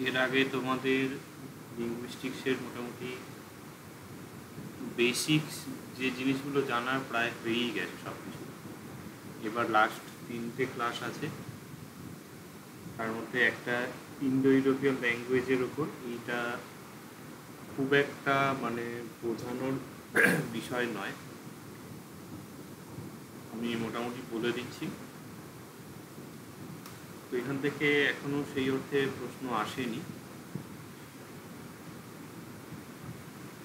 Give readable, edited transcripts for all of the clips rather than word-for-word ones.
এর আগে তোমাদের লিঙ্গুইস্টিক্সের মোটামুটি বেসিক্স যে জিনিসগুলো জানার প্রায় হয়েই গেছে সব কিছু। এবার লাস্ট 3টে ক্লাস আছে, তার মধ্যে একটা ইন্দো ইউরোপিয়ান ল্যাঙ্গুয়েজের ওপর। এইটা খুব একটা মানে বোঝানোর বিষয় নয়, আমি মোটামুটি বলে দিচ্ছি। তো এখান থেকে এখনো সেই অর্থে প্রশ্ন আসেনি।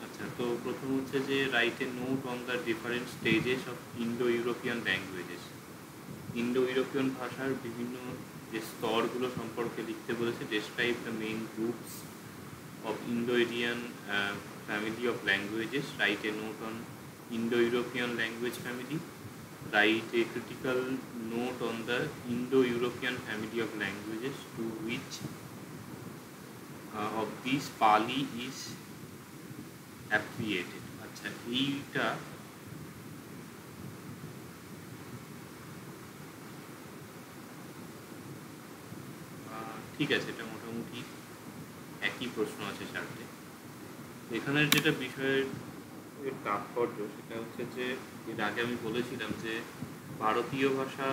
আচ্ছা, তো প্রথম হচ্ছে যে write a note on the different stages of Indo European languages. Indo European ভাষার বিভিন্ন যে স্তরগুলো সম্পর্কে লিখতে বলেছে। Describe the main groups of Indo-Aryan family of languages. Write a note on Indo-European language family. Write a critical note on the Indo-European family of languages, to which of these Pali is affiliated. আচ্ছা, এইটা ঠিক আছে, এটা মোটামুটি একই প্রশ্ন আছে চারটে। এখানের যেটা বিষয়ের তাৎপর্য সেটা হচ্ছে যে এর আগে আমি বলেছিলাম যে ভারতীয় ভাষা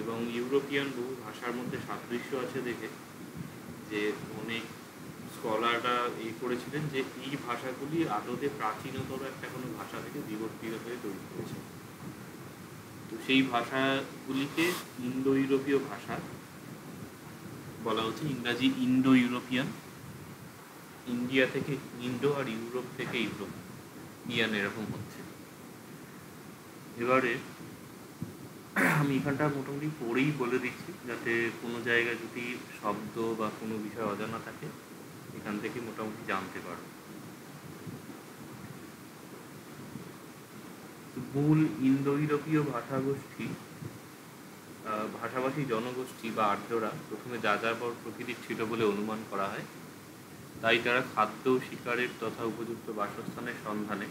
এবং ইউরোপিয়ান বহু ভাষার মধ্যে সাদৃশ্য আছে দেখে যে অনেক স্কলাররা করেছিলেন যে এই ভাষাগুলি আদতে প্রাচীনতর একটা কোনো ভাষা থেকে বিবর্তিত হয়ে তৈরি হয়েছে। তো সেই ভাষাগুলিকে ইন্দো ইউরোপীয় ভাষা বলা হচ্ছে, ইংরাজি ইন্দো ইউরোপিয়ান। ইন্ডিয়া থেকে ইন্ডো আর ইউরোপ থেকে ইউরোপিয়ান এরকম হচ্ছে। এবারে আমি এখানটা মোটামুটি পড়েই বলে দিচ্ছি, যাতে কোনো জায়গায় যদি শব্দ বা কোনো বিষয় অজানা থাকে এখান থেকে মোটামুটি জানতে পারো। মূল ইন্দো ইউরোপীয় ভাষাভাষী জনগোষ্ঠী বা আর্যরা প্রথমে যাযাবর প্রকৃতির ছিল বলে অনুমান করা হয়। তাই তারা খাদ্য শিকারের তথা উপযুক্ত বাসস্থানের সন্ধানে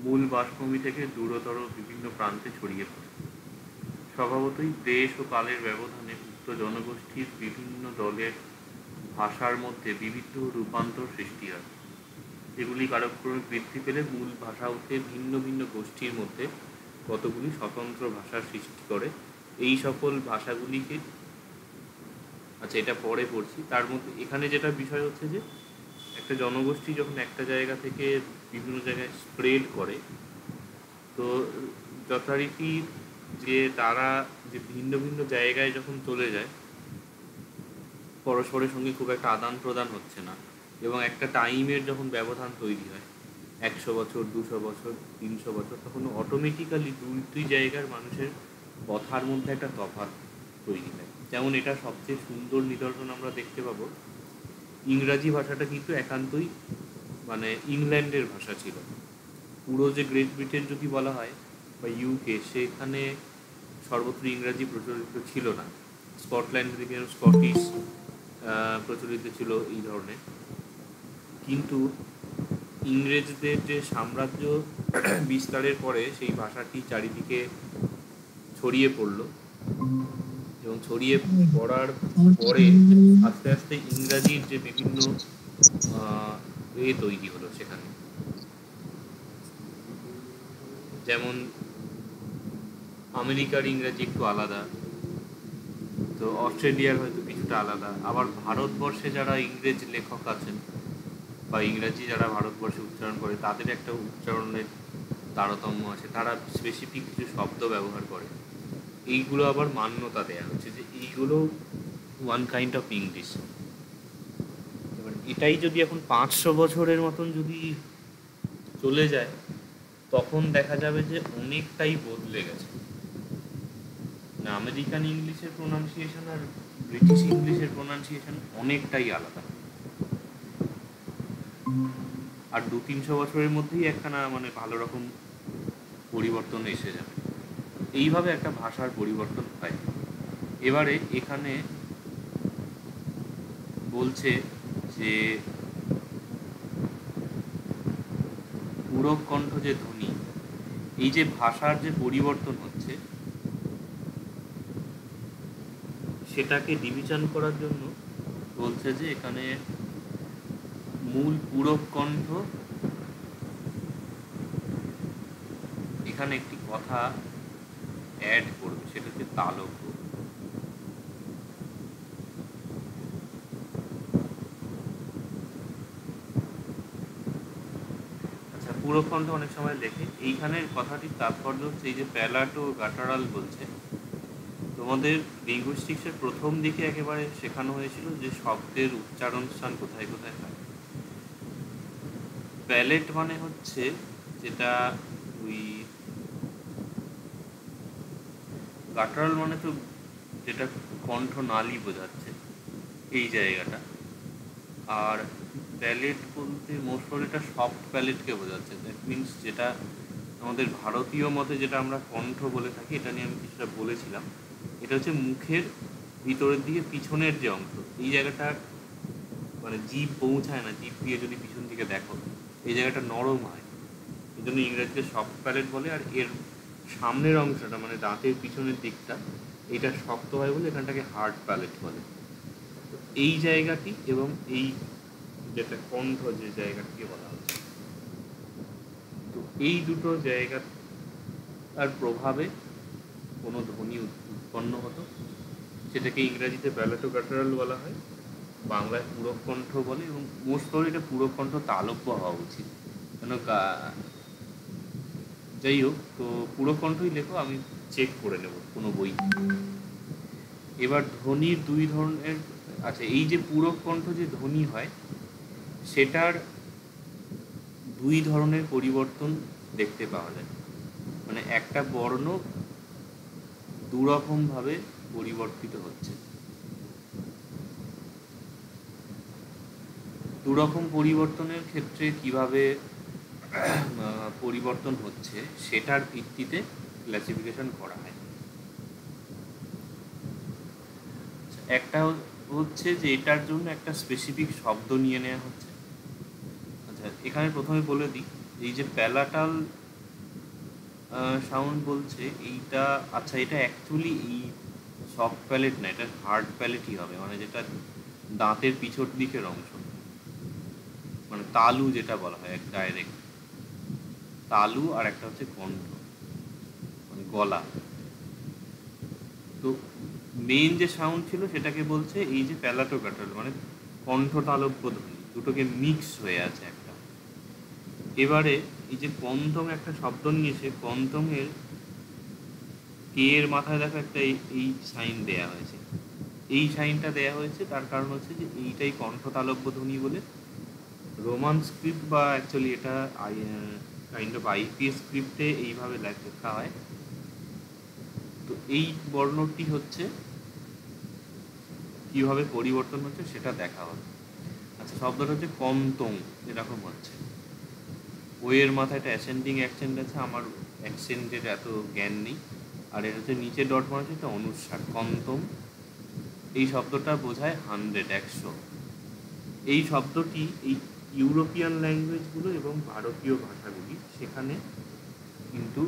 মূল বাসভূমি থেকে দূরতর বিভিন্ন প্রান্তে ছড়িয়ে পড়ে। স্বভাবতই দেশ ও কালের ব্যবধানে উক্ত জনগোষ্ঠীর বিভিন্ন দলের ভাষার মধ্যে বিবিধ রূপান্তর সৃষ্টি হয়। এগুলি কালক্রমে বৃদ্ধি পেলে মূল ভাষা হতে ভিন্ন ভিন্ন গোষ্ঠীর মধ্যে কতগুলি স্বতন্ত্র ভাষার সৃষ্টি করে। এই সকল ভাষাগুলিকে, আচ্ছা এটা পরে পড়ছি। তার মধ্যে এখানে যেটা বিষয় হচ্ছে যে একটা জনগোষ্ঠী যখন একটা জায়গা থেকে বিভিন্ন জায়গায় স্প্রেড করে, তো যথারীতি যে তারা যে ভিন্ন ভিন্ন জায়গায় যখন চলে যায়, পরস্পরের সঙ্গে খুব একটা আদান প্রদান হচ্ছে না, এবং একটা টাইমের যখন ব্যবধান তৈরি হয় 100 বছর, 200 বছর, 300 বছর, তখন অটোমেটিক্যালি দুই জায়গার মানুষের কথার মধ্যে একটা তফাৎ তৈরি হয়। যেমন এটা সবচেয়ে সুন্দর নিদর্শন আমরা দেখতে পাবো, ইংরাজি ভাষাটা কিন্তু একান্তই মানে ইংল্যান্ডের ভাষা ছিল। পুরো যে গ্রেট ব্রিটেন যদি বলা হয় বা ইউকে, সেখানে সর্বত্র ইংরাজি প্রচলিত ছিল না। স্কটল্যান্ডের দিকে স্কটিশ প্রচলিত ছিল এই ধরনের। কিন্তু ইংরেজদের যে সাম্রাজ্য বিস্তারের পরে সেই ভাষাটি চারিদিকে ছড়িয়ে পড়ল, এবং ছড়িয়ে পড়ার পরে আস্তে আস্তে ইংরাজির যে বিভিন্ন তৈরি হলো সেখানে। যেমন আমেরিকার ইংরাজি একটু আলাদা, তো অস্ট্রেলিয়ার হয়তো কিছুটা আলাদা। আবার ভারতবর্ষে যারা ইংরেজ লেখক আছেন বা ইংরাজি যারা ভারতবর্ষে উচ্চারণ করে, তাদের একটা উচ্চারণের তারতম্য আছে, তারা স্পেসিফিক কিছু শব্দ ব্যবহার করে। এইগুলো আবার মান্যতা দেওয়া হচ্ছে যে এইগুলো ওয়ান কাইন্ড অফ ইংলিশ। এবার এটাই যদি এখন 500 বছরের মতন যদি চলে যায়, তখন দেখা যাবে যে অনেকটাই বদলে গেছে। না, আমেরিকান ইংলিশের প্রোনাউন্সিয়েশন আর ব্রিটিশ ইংলিশের প্রোনাউন্সিয়েশন অনেকটাই আলাদা। আর 200-300 বছরের মধ্যেই একখানা মানে ভালো রকম পরিবর্তন এসে যাবে। এইভাবে একটা ভাষার পরিবর্তন হয়। এবারে এখানে বলছে যে পূরক কণ্ঠ যে ধ্বনি, এই যে ভাষার যে পরিবর্তন হচ্ছে সেটাকে ডিভিশন করার জন্য বলছে যে এখানে মূল পূরক কণ্ঠ, এখানে একটি কথা অ্যাড করবে, সেটা হচ্ছে তালব্য। আচ্ছা, পূরক কণ্ঠ অনেক সময় লেখে, এইখানের কথাটির তাৎপর্য হচ্ছে এই যে প্যালাটো গাটারাল বলছে, তোমাদের লিঙ্গুইস্টিক্সের প্রথম দিকে একেবারে শেখানো হয়েছিল যে শব্দের উচ্চারণ স্থান কোথায় কোথায় হয়। প্যালেট মানে হচ্ছে যেটা ওই, গাটারাল মানে তো যেটা কণ্ঠ নালী বোঝাচ্ছে এই জায়গাটা, আর প্যালেট বলতে মোস্টলি এটা সফট প্যালেটকে বোঝাচ্ছে। দ্যাট মিনস যেটা আমাদের ভারতীয় মতে যেটা আমরা কণ্ঠ বলে থাকি, এটা নিয়ে আমি কিছুটা বলেছিলাম। এটা হচ্ছে মুখের ভিতরের দিকে পিছনের যে অংশ, এই জায়গাটা মানে জিভ পৌঁছায় না, জিভ দিয়ে যদি পিছন দিকে দেখো এই জায়গাটা নরম হয়, এই জন্য ইংরেজিতে সফট প্যালেট বলে। আর এর সামনের অংশটা মানে দাঁতের পিছনের দিকটা, এটা শক্ত হয় বলে এখানটাকে হার্ড প্যালেট বলে। তো এই জায়গাটি এবং এই যেটা কণ্ঠ যে জায়গাটিকে বলা হচ্ছে, তো এই দুটো জায়গা আর প্রভাবে কোনো ধ্বনি উৎপন্ন হতো, সেটাকে ইংরাজিতে প্যালেটো গাটারাল বলা হয়, বাংলায় পূরক কণ্ঠ বলে। এবং মোস্ট করে এটা পূরক কণ্ঠ তালব্য হওয়া উচিত, কেন যাই হোক, তো পূরক কণ্ঠই লেখো, আমি চেক করে নেব কোনো বই। এবার ধ্বনির দুই ধরনের আছে। এই যে পূরক কণ্ঠ যে ধ্বনি হয়, সেটার দুই ধরনের পরিবর্তন দেখতে পাওয়া যায়। মানে একটা বর্ণ দুরকমভাবে পরিবর্তিত হচ্ছে। দুরকম পরিবর্তনের ক্ষেত্রে কিভাবে পরিবর্তন হচ্ছে সেটার ভিত্তিতে ক্লাসিফিকেশন করা হয়। একটা হচ্ছে যে এটার জন্য একটা স্পেসিফিক শব্দ নিয়ে নেওয়া হচ্ছে। আচ্ছা, এখানে প্রথমে বলে দিই, এই যে প্যালাটাল সাউন্ড বলছে এইটা, আচ্ছা এটা অ্যাকচুয়ালি এই সফট প্যালেট না, এটা হার্ড প্যালেটই হবে, মানে যেটা দাঁতের পিছর দিকের অংশ, মানে তালু যেটা বলা হয় ডাইরেক্ট তালু, আর একটা হচ্ছে কণ্ঠ মানে গলা। তো মেইন যে সাউন্ড ছিল সেটাকে বলছে এই যে প্যালাটো গাটারাল, মানে কণ্ঠ তালব্য ধ্বনি, দুটোকে মিক্স হয়ে আছে একটা। এবারে এই যে পন্তং একটা শব্দ নিয়েছে, পন্তংয়ের কে এর মাথায় দেখো একটা এই সাইন দেয়া হয়েছে। এই সাইনটা দেয়া হয়েছে তার কারণ হচ্ছে যে এইটাই কণ্ঠ তালব্য ধ্বনি বলে রোমান স্ক্রিপ্ট বা অ্যাকচুয়ালি এটা কাইন্ড অফ আইপিএস স্ক্রিপ্টে এইভাবে লেখা হয়। তো এই বর্ণটি হচ্ছে কীভাবে পরিবর্তন হচ্ছে সেটা দেখা হবে। আচ্ছা, শব্দটা হচ্ছে কন্তং, এরকম হচ্ছে। ওয়ের মাথায় একটা অ্যাসেন্ডিং অ্যাকসেন্ট আছে, আমার অ্যাকসেন্টের এত জ্ঞান নেই। আর এটা হচ্ছে নিচে ডট মানে হচ্ছে একটা অনুস্বার, কন্তম। এই শব্দটা বোঝায় 100, 100। এই শব্দটি এই ইউরোপিয়ান ল্যাঙ্গুয়েজগুলো এবং ভারতীয় ভাষাগুলি সেখানে কিন্তু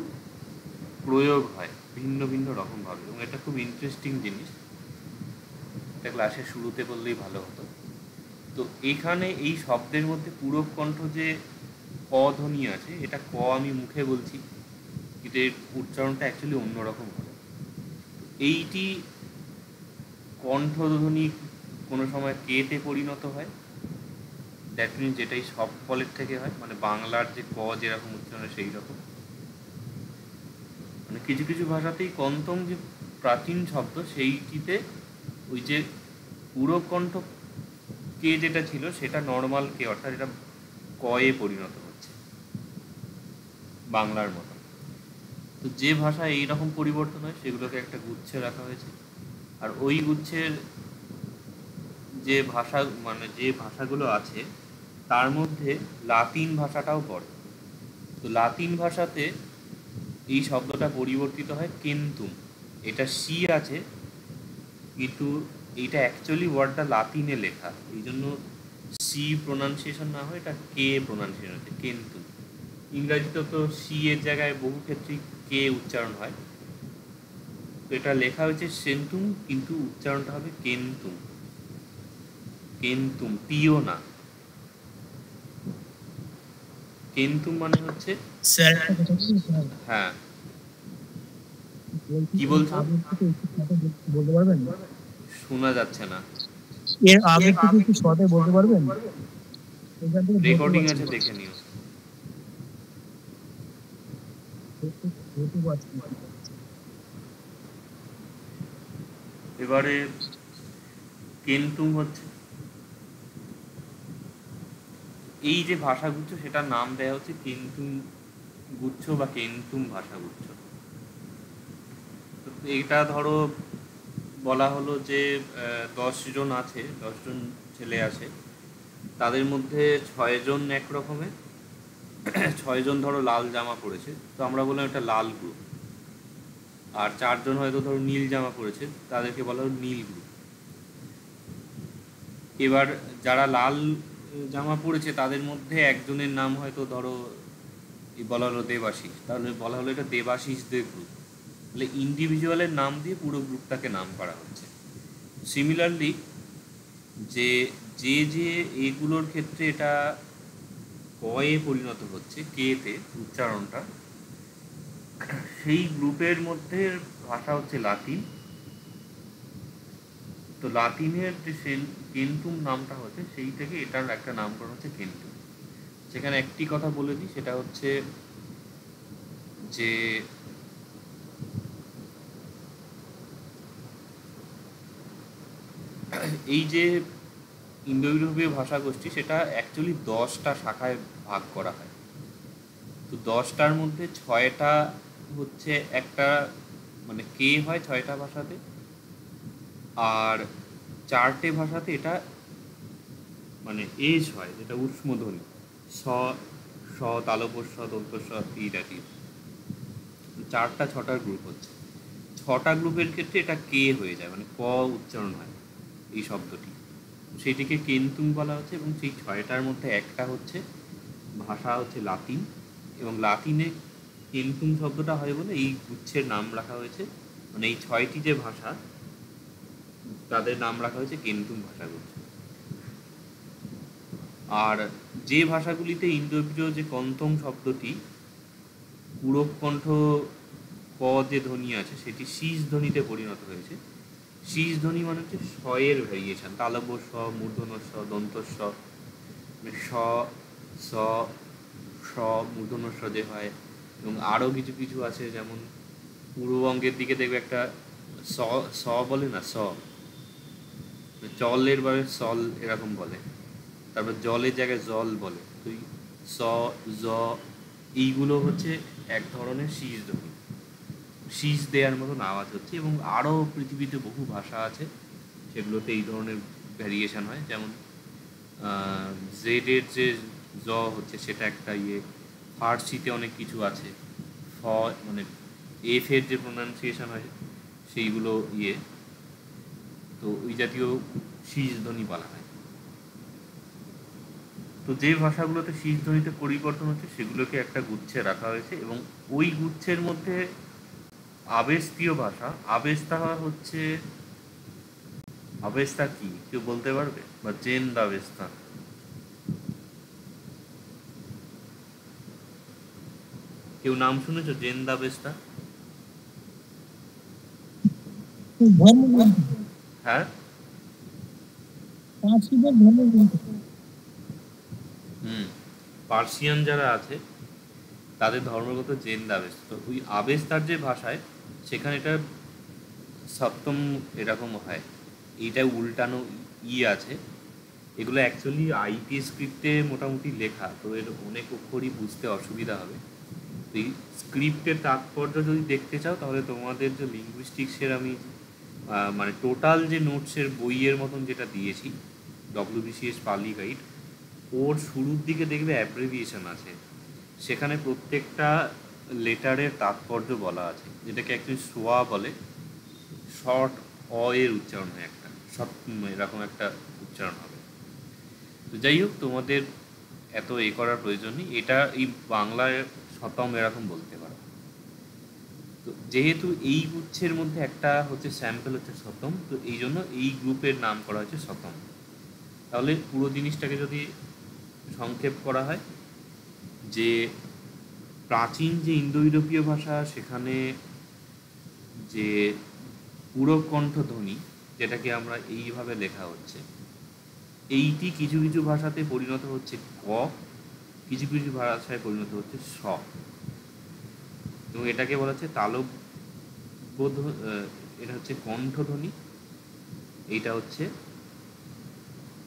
প্রয়োগ হয় ভিন্ন ভিন্ন রকমভাবে, এবং এটা খুব ইন্টারেস্টিং জিনিস, এটা ক্লাসের শুরুতে বললেই ভালো হতো। তো এখানে এই শব্দের মধ্যে পূরক কণ্ঠ যে ক ধ্বনি আছে, এটা ক আমি মুখে বলছি, কিন্তু এর উচ্চারণটা অ্যাকচুয়ালি অন্যরকম হবে। এইটি কণ্ঠধ্বনি কোনো সময় কেতে পরিণত হয়, দ্যাট মিনস যেটাই সব ফলের থেকে হয়, মানে বাংলার যে ক যেরকম উচ্চারণ হয় সেই রকম। মানে কিছু কিছু ভাষাতেই কন্তং যে প্রাচীন শব্দ, সেইটিতে ওই যে পূরক কণ্ঠ কে যেটা ছিল সেটা নর্মাল কে, অর্থাৎ এটা কয়ে পরিণত হচ্ছে বাংলার মতো। তো যে ভাষায় এইরকম পরিবর্তন হয় সেগুলোকে একটা গুচ্ছে রাখা হয়েছে। আর ওই গুচ্ছের যে ভাষা, মানে যে ভাষাগুলো আছে তার মধ্যে লাতিন ভাষাটাও পড়ে। তো লাতিন ভাষাতে এই শব্দটা পরিবর্তিত হয় কেন্তুম। এটা সি আছে, কিন্তু এইটা অ্যাকচুয়ালি ওয়ার্ডটা লাতিনে লেখা, এই জন্য সি প্রোনাউন্সিয়েশন না হয়, এটা কে প্রোনাউন্সিয়েশন হচ্ছে কেন্তুম। ইংরাজিতে তো সি এর জায়গায় বহু ক্ষেত্রেই কে উচ্চারণ হয়, তো এটা লেখা হয়েছে সেন্তুম, কিন্তু উচ্চারণটা হবে কেন্তুম। কেন্তুম, টিও না, কেন্তুম মানে হচ্ছে, স্যার একটা কথা বলবো? হ্যাঁ বলছি কি এর বলছো? আগের থেকে একটু শর্টে বলতে পারবেন? শোনা যাচ্ছে না। এর আগের থেকে একটু শর্টে বলতে পারবেন? এখান থেকে ধরতে রেকর্ডিং পারছি আছে, না। দেখে নিও। ধরতে পারছি না। এবারে কেন্তুম হচ্ছে এই যে ভাষাগুচ্ছ, সেটার নাম দেয়া হচ্ছে কেন্তুম গুচ্ছ বা কেন্তুম ভাষাগুচ্ছ। তো এটা ধরো বলা হলো যে 10 জন আছে, 10 জন ছেলে আছে, তাদের মধ্যে 6 জন এক রকমের, 6 জন ধরো লাল জামা পরেছে, তো আমরা বললাম এটা লাল গ্রুপ। আর 4 জন হয়তো ধরো নীল জামা পরেছে, তাদেরকে বলা হলো নীল গ্রুপ। এবার যারা লাল জামা পরেছে তাদের মধ্যে একজনের নাম হয়তো ধরো বলা হলো দেবাশিস, তাহলে বলা হলো এটা দেবাশিসদের গ্রুপ। তাহলে ইন্ডিভিজুয়ালের নাম দিয়ে পুরো গ্রুপটাকে নাম করা হচ্ছে। সিমিলারলি যে যে যে এগুলোর ক্ষেত্রে এটা কয়ে পরিণত হচ্ছে, কেতে উচ্চারণটা, সেই গ্রুপের মধ্যে ভাষা হচ্ছে লাতিন। তো লাতিনের যে কেন্তুম নামটা হচ্ছে, সেই থেকে এটার একটা নামকরণ হচ্ছে কেন্তুম। সেখানে একটি কথা বলে দিই, সেটা হচ্ছে যে এই যে ইন্দো ইউরোপীয় ভাষাগোষ্ঠী, সেটা অ্যাকচুয়ালি 10টা শাখায় ভাগ করা হয়। তো 10টার মধ্যে 6টা হচ্ছে একটা, মানে কে হয় 6টা ভাষাতে, আর 4টে ভাষাতে এটা মানে এজ হয়, যেটা ঊষ্মধ্বনি, স, স, তালব্য স, দন্ত স, ইত্যাদি। 4টা 6টার গ্রুপ হচ্ছে, 6টা গ্রুপের ক্ষেত্রে এটা কে হয়ে যায়, মানে ক উচ্চারণ হয় এই শব্দটি, সেইটিকে কেন্তুম বলা হচ্ছে। এবং সেই 6টার মধ্যে একটা হচ্ছে ভাষা হচ্ছে লাতিন, এবং লাতিনে কেন্তুম শব্দটা হয় বলে এই গুচ্ছের নাম রাখা হয়েছে। মানে এই 6টি যে ভাষা, তাদের নাম রাখা হয়েছে কেন্তুম ভাষাগুচ্ছ। আর যে ভাষাগুলিতে ইন্দো ইউরোপীয় যে কন্তম শব্দটি, পূরক কণ্ঠ ক যে ধ্বনি আছে, সেটি শীষ ধ্বনিতে পরিণত হয়েছে। শীষ ধ্বনি মানে হচ্ছে স এর ভ্যারিয়েশন, তালব্য স, মূর্ধন্য স, দন্ত স, স, স, স, মূর্ধন্য স যে হয়। এবং আরও কিছু কিছু আছে, যেমন পূর্ববঙ্গের দিকে দেখবে একটা স, স বলে না, স, চলের বারে সল এরকম বলে, তারপর জলের জায়গায় জল বলে। তো এই স, জ, এইগুলো হচ্ছে এক ধরনের শীষ ধ্বনি, শীষ দেওয়ার মতন আওয়াজ হচ্ছে। এবং আরও পৃথিবীতে বহু ভাষা আছে সেগুলোতে এই ধরনের ভ্যারিয়েশন হয়। যেমন জেডের যে জ হচ্ছে, সেটা একটা ইয়ে, ফার্সিতে অনেক কিছু আছে, ফ মানে এফের যে প্রোনাউন্সিয়েশন হয় সেইগুলো ইয়ে, তো ওই জাতীয় শীষ ধ্বনি বলা হয়। তো যে ভাষাগুলোতে শীষ ধ্বনিতে পরিবর্তন হচ্ছে, সেগুলোকে একটা গুচ্ছে রাখা হয়েছে। এবং ওই গুচ্ছের মধ্যে আবেস্তীয় ভাষা, আবেস্তা হচ্ছে, আবেস্তা কি কেউ বলতে পারবে? বা জেন্দ আবেস্তা, কেউ নাম শুনেছো জেন্দ আবেস্তা? ধর্মগ্রন্থ, হ্যাঁ, পার্সিদের ধর্মগ্রন্থ। হুম, পার্সিয়ান যারা আছে তাদের ধর্মগত জেন্দ আবেস্তা। তো ওই আবেস্তার যে ভাষায়, সেখানে এটা সপ্তম এরকম হয়, এইটা উল্টানো আছে। এগুলো অ্যাকচুয়ালি আইপি স্ক্রিপ্টে মোটামুটি লেখা, তো এর অনেক অক্ষরই বুঝতে অসুবিধা হবে। তো এই স্ক্রিপ্টের তাৎপর্য যদি দেখতে চাও, তাহলে তোমাদের যে লিঙ্গুইস্টিক্সের আমি মানে টোটাল যে নোটসের বইয়ের মতন যেটা দিয়েছি, ডব্লিউবিসিএস পালি গাইড, ওর শুরুর দিকে দেখবে অ্যাব্রিভিয়েশন আছে, সেখানে প্রত্যেকটা লেটারের তাৎপর্য বলা আছে, যেটাকে অ্যাকচুয়ালি সোয়া বলে, শর্ট অ এর উচ্চারণ হয়, একটা শর্ট এরকম একটা উচ্চারণ হবে। তো যাই হোক, তোমাদের এত করার প্রয়োজন নেই, এটা এই বাংলায় শতম এরকম বলতে পারো। তো যেহেতু এই গুচ্ছের মধ্যে একটা হচ্ছে স্যাম্পল হচ্ছে শতম, তো এই জন্য এই গ্রুপের নাম করা হয়েছে শতম। তাহলে পুরো জিনিসটাকে যদি সংক্ষেপ করা হয়, যে প্রাচীন যে ইন্দো ইউরোপীয় ভাষা, সেখানে যে পূরক কণ্ঠ ধ্বনি, যেটাকে আমরা এইভাবে লেখা হচ্ছে, এইটি কিছু কিছু ভাষাতে পরিণত হচ্ছে ক, কিছু কিছু ভাষায় পরিণত হচ্ছে স, এবং এটাকে বলা হচ্ছে তালব্য এটা হচ্ছে কণ্ঠধ্বনি, এইটা হচ্ছে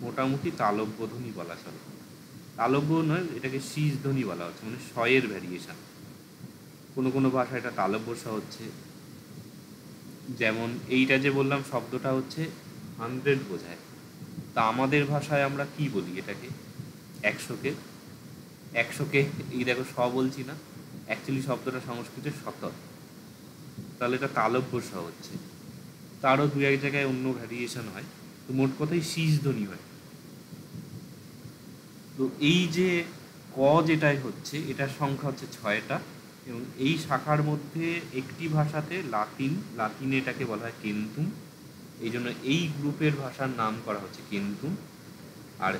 মোটামুটি তালব্য ধ্বনি বলা চলে। তালব্য নয়, এটাকে শীষ ধ্বনি বলা হচ্ছে, মানে শয়ের ভ্যারিয়েশন। কোনো কোনো ভাষায় এটা তালব্য স হচ্ছে, যেমন এইটা যে বললাম শব্দটা হচ্ছে 100 বোঝায়, তা আমাদের ভাষায় আমরা কি বলি এটাকে? 100কে 100কে এই দেখো স বলছি না, অ্যাকচুয়ালি শব্দটা সংস্কৃতের শতক, তাহলে এটা তালব্য স হচ্ছে। তারও দু এক জায়গায় অন্য ভ্যারিয়েশন হয়, তো মোট কথাই শীষ ধ্বনি হয়। তো এই যে ক যেটাই হচ্ছে, এটার সংখ্যা হচ্ছে 6টা, এবং এই শাখার মধ্যে একটি ভাষাতে লাতিনে এটাকে বলা হয় কেন্তুম, এই জন্য এই গ্রুপের ভাষার নাম করা হচ্ছে কেন্তুম। আর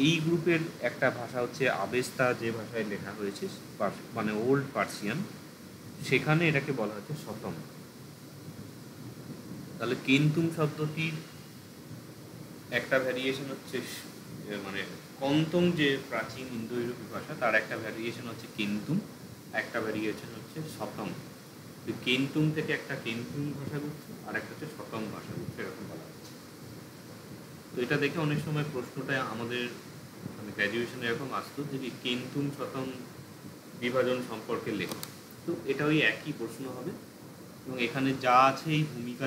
এই গ্রুপের একটা ভাষা হচ্ছে আবেস্তা, যে ভাষায় লেখা হয়েছে, মানে ওল্ড পার্সিয়ান, সেখানে এটাকে বলা হচ্ছে শতম। তাহলে কেন্তুম শব্দটির একটা ভ্যারিয়েশন হচ্ছে মানে কন্তং, যে প্রাচীন ইন্দো ইউরোপীয় ভাষা, তার একটা ভ্যারিয়েশন হচ্ছে কেন্তুম, একটা ভ্যারিয়েশন হচ্ছে শতম। কেন্তুম থেকে একটা কেন্তুম ভাষাগুচ্ছ, আর একটা হচ্ছে শতম ভাষাগুচ্ছ, এরকম বলা হচ্ছে। তো এটা দেখে অনেক সময় প্রশ্নটা আমাদের মানে গ্র্যাজুয়েশনে এরকম আসতো যে কেন্তুম শতম বিভাজন সম্পর্কে লেখো, তো এটা ওই একই প্রশ্ন হবে, এবং এখানে যা আছে এই ভূমিকা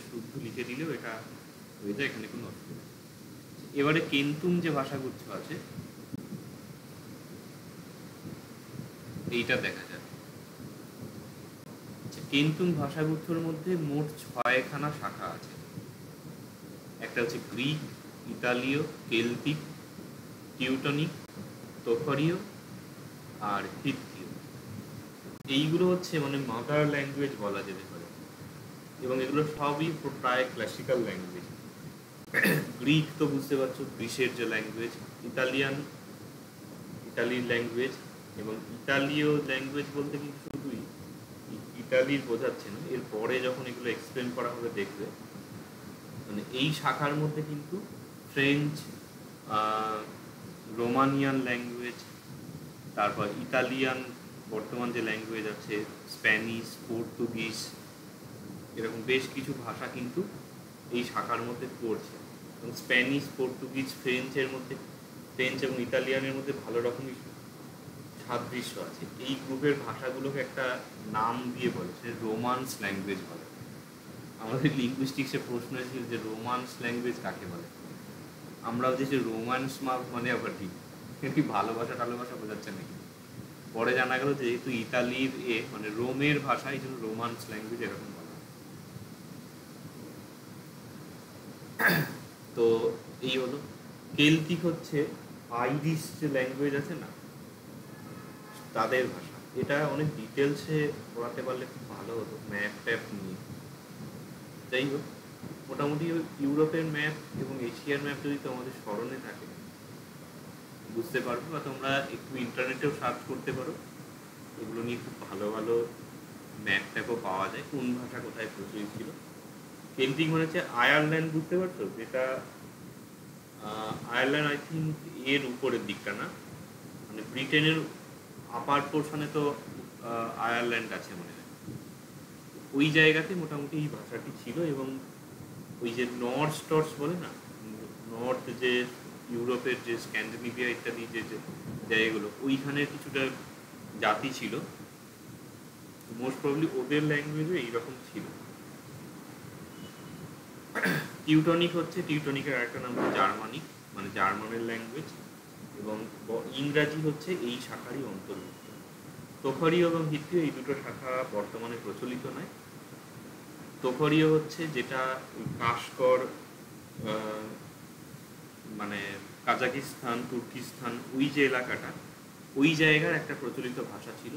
শুদ্ধ লিখে দিলেও এটা হয়ে যায়, এখানে কোনো অসুবিধা নেই। এবারে কেন্তুম যে ভাষাগুচ্ছ আছে, এইটা দেখা যায়। কেন্তুম ভাষাগুচ্ছর মধ্যে মোট 6খানা শাখা আছে। একটা হচ্ছে গ্রিক, ইতালীয়, কেল্টিক, টিউটনিক, তোখরীয় আর হিথীয়। এইগুলো হচ্ছে মানে মাদার ল্যাঙ্গুয়েজ বলা যেতে পারে, এবং এগুলো সবই প্রায় ক্লাসিক্যাল ল্যাঙ্গুয়েজ। গ্রিক তো বুঝতে পারছো, গ্রিসের যে ল্যাঙ্গুয়েজ, ইটালির ল্যাঙ্গুয়েজ, এবং ইতালীয় ল্যাঙ্গুয়েজ বলতে কিন্তু শুধুই ইতালির বোঝাচ্ছে না, এরপরে যখন এগুলো এক্সপ্লেন করা হবে দেখবে, মানে এই শাখার মধ্যে কিন্তু ফ্রেঞ্চ, রোমানিয়ান ল্যাঙ্গুয়েজ, তারপর ইতালিয়ান বর্তমান যে ল্যাঙ্গুয়েজ আছে, স্প্যানিশ, পর্তুগিজ, এরকম বেশ কিছু ভাষা কিন্তু এই শাখার মধ্যে পড়ছে। এবং স্প্যানিশ, পর্তুগিজ, ফ্রেঞ্চের মধ্যে, ফ্রেঞ্চ এবং ইতালিয়ানের মধ্যে ভালো রকমই সাদৃশ্য আছে। এই গ্রুপের ভাষাগুলোকে একটা নাম দিয়ে বলে, সে রোমান্স ল্যাঙ্গুয়েজ বলে। আমাদের লিঙ্গুইস্টিক্সে প্রশ্ন এসেছিল যে রোমান্স ল্যাঙ্গুয়েজ কাকে বলে, আমরাও যে রোমান্স মানে আবার ঠিক ভালোবাসা টালোবাসা বোঝাচ্ছে নাকি, পরে জানা গেল যে যেহেতু ইতালির মানে রোমের ভাষা, এই জন্য রোমান্স ল্যাঙ্গুয়েজ এরকম বলা হয়। তো এই হলো। কেল্টিক হচ্ছে আইরিশ যে ল্যাঙ্গুয়েজ আছে না, তাদের ভাষা। এটা অনেক ডিটেলসে পড়াতে পারলে খুব ভালো হতো, ম্যাপ ট্যাপ নিয়ে। যাই হোক, মোটামুটি ইউরোপের ম্যাপ এবং এশিয়ার ম্যাপ যদি তোমাদের স্মরণে থাকে বুঝতে পারবে, বা তোমরা একটু ইন্টারনেটেও সার্চ করতে পারো, এগুলো নিয়ে খুব ভালো ভালো ম্যাপ ট্যাপও পাওয়া যায়, কোন ভাষা কোথায় প্রচলিত ছিল। কেল্টিক মানে হচ্ছে আয়ারল্যান্ড, বুঝতে পারছো, যেটা আয়ারল্যান্ড আই থিঙ্ক এর উপরের দিকটা না, মানে ব্রিটেনের আপার পোর্শনে তো আয়ারল্যান্ড আছে মনে হয়, ওই জায়গাতে মোটামুটি এই ভাষাটি ছিল। এবং ওই যে নর্থ টর্স বলে না, নর্থ যে ইউরোপের যে স্ক্যান্ডিনেভিয়া ইত্যাদি যে জায়গাগুলো, ওইখানের কিছুটা জাতি ছিল, মোস্ট প্রবলি ওদের ল্যাঙ্গুয়েজও এইরকম ছিল। টিউটনিক হচ্ছে, টিউটনিকের আরেকটা নাম হচ্ছে জার্মানিক, মানে জার্মানের ল্যাঙ্গুয়েজ, এবং ইংরাজি হচ্ছে এই শাখারই অন্তর্ভুক্ত। তোখরীয় এবং হিথীয় এই দুটো শাখা বর্তমানে প্রচলিত নয়। তোখরীয় হচ্ছে যেটা ওই কাশকর, মানে কাজাকিস্তান, তুর্কিস্তান, ওই যে এলাকাটা, ওই জায়গার একটা প্রচলিত ভাষা ছিল।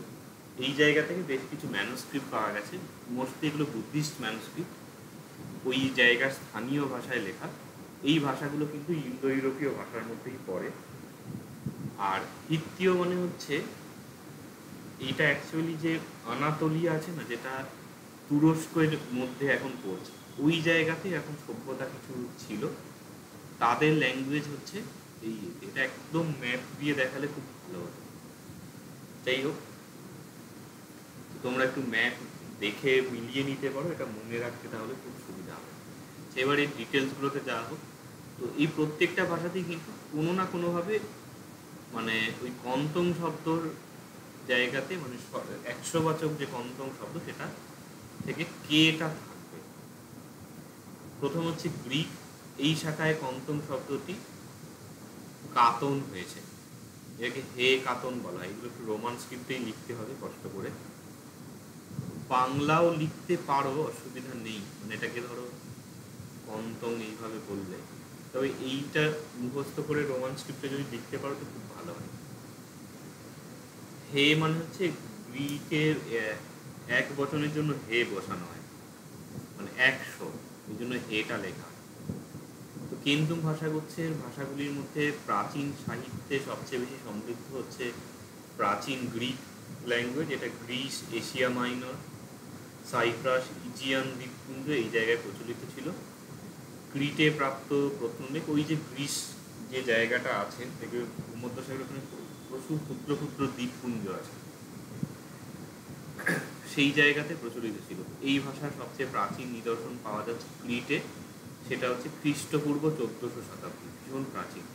এই জায়গা থেকে বেশ কিছু ম্যানুস্ক্রিপ্ট পাওয়া গেছে, মোস্টলি এগুলো বুদ্ধিস্ট ম্যানুস্ক্রিপ্ট, ওই জায়গার স্থানীয় ভাষায় লেখা। এই ভাষাগুলো কিন্তু ইন্দো ইউরোপীয় ভাষার মধ্যেই পড়ে। আর হিত্তীয় মানে হচ্ছে এইটা অ্যাকচুয়ালি যে আনাতোলিয়া আছে না, যেটা তুরস্কের মধ্যে এখন পড়ছে, ওই জায়গাতে এখন সভ্যতা কিছু ছিল, তাদের ল্যাঙ্গুয়েজ হচ্ছে এই। এটা একদম ম্যাপ দিয়ে দেখালে খুব ভালো হতো। যাই হোক, তোমরা একটু ম্যাপ দেখে মিলিয়ে নিতে পারো, এটা মনে রাখতে তাহলে খুব সুবিধা হবে। এবার এই ডিটেলসগুলোতে যাওয়া হোক। তো এই প্রত্যেকটা ভাষাতেই কিন্তু কোনো না কোনোভাবে মানে ওই কন্তং শব্দর জায়গাতে, মানে একশোবাচক যে কন্তং শব্দ, সেটা থেকে কেটা থাকবে। প্রথম হচ্ছে গ্রিক, এই শাখায় কন্তং শব্দটি কাতন হয়েছে, এটাকে হে কাতন বলা হয়। এগুলো একটু রোমান স্ক্রিপ্টেই লিখতে হবে কষ্ট করে। বাংলাও লিখতে পারো, অসুবিধা নেই, মানে এটাকে ধরো কন্তং এইভাবে বললে, তবে এইটা মুখস্থ করে রোমান স্ক্রিপ্টে যদি লিখতে পারো তো খুব ভালো হয়। হে মানে হচ্ছে গ্রিকের এক বচনের জন্য হে বসানো হয়, মানে 100, এই জন্য হেটা লেখা। তো কেন্তুম ভাষাগুচ্ছের ভাষাগুলির মধ্যে প্রাচীন সাহিত্যে সবচেয়ে বেশি সমৃদ্ধ হচ্ছে প্রাচীন গ্রিক ল্যাঙ্গুয়েজ। এটা Greece, Asia Minor, Cyprus, Aegean দ্বীপপুঞ্জ এই জায়গায় প্রচলিত ছিল। ক্রিটে প্রাপ্ত প্রত্নলেখ, ওই যে গ্রিস যে জায়গাটা আছে, দেখবে ভূমধ্যসাগরের ওখানে প্রচুর ক্ষুদ্র ক্ষুদ্র দ্বীপপুঞ্জ আছে, সেই জায়গাতে প্রচলিত ছিল। এই ভাষার সবচেয়ে প্রাচীন নিদর্শন পাওয়া যাচ্ছে ক্রিটে, সেটা হচ্ছে খ্রিস্টপূর্ব 1400 শতাব্দী, ভীষণ প্রাচীন।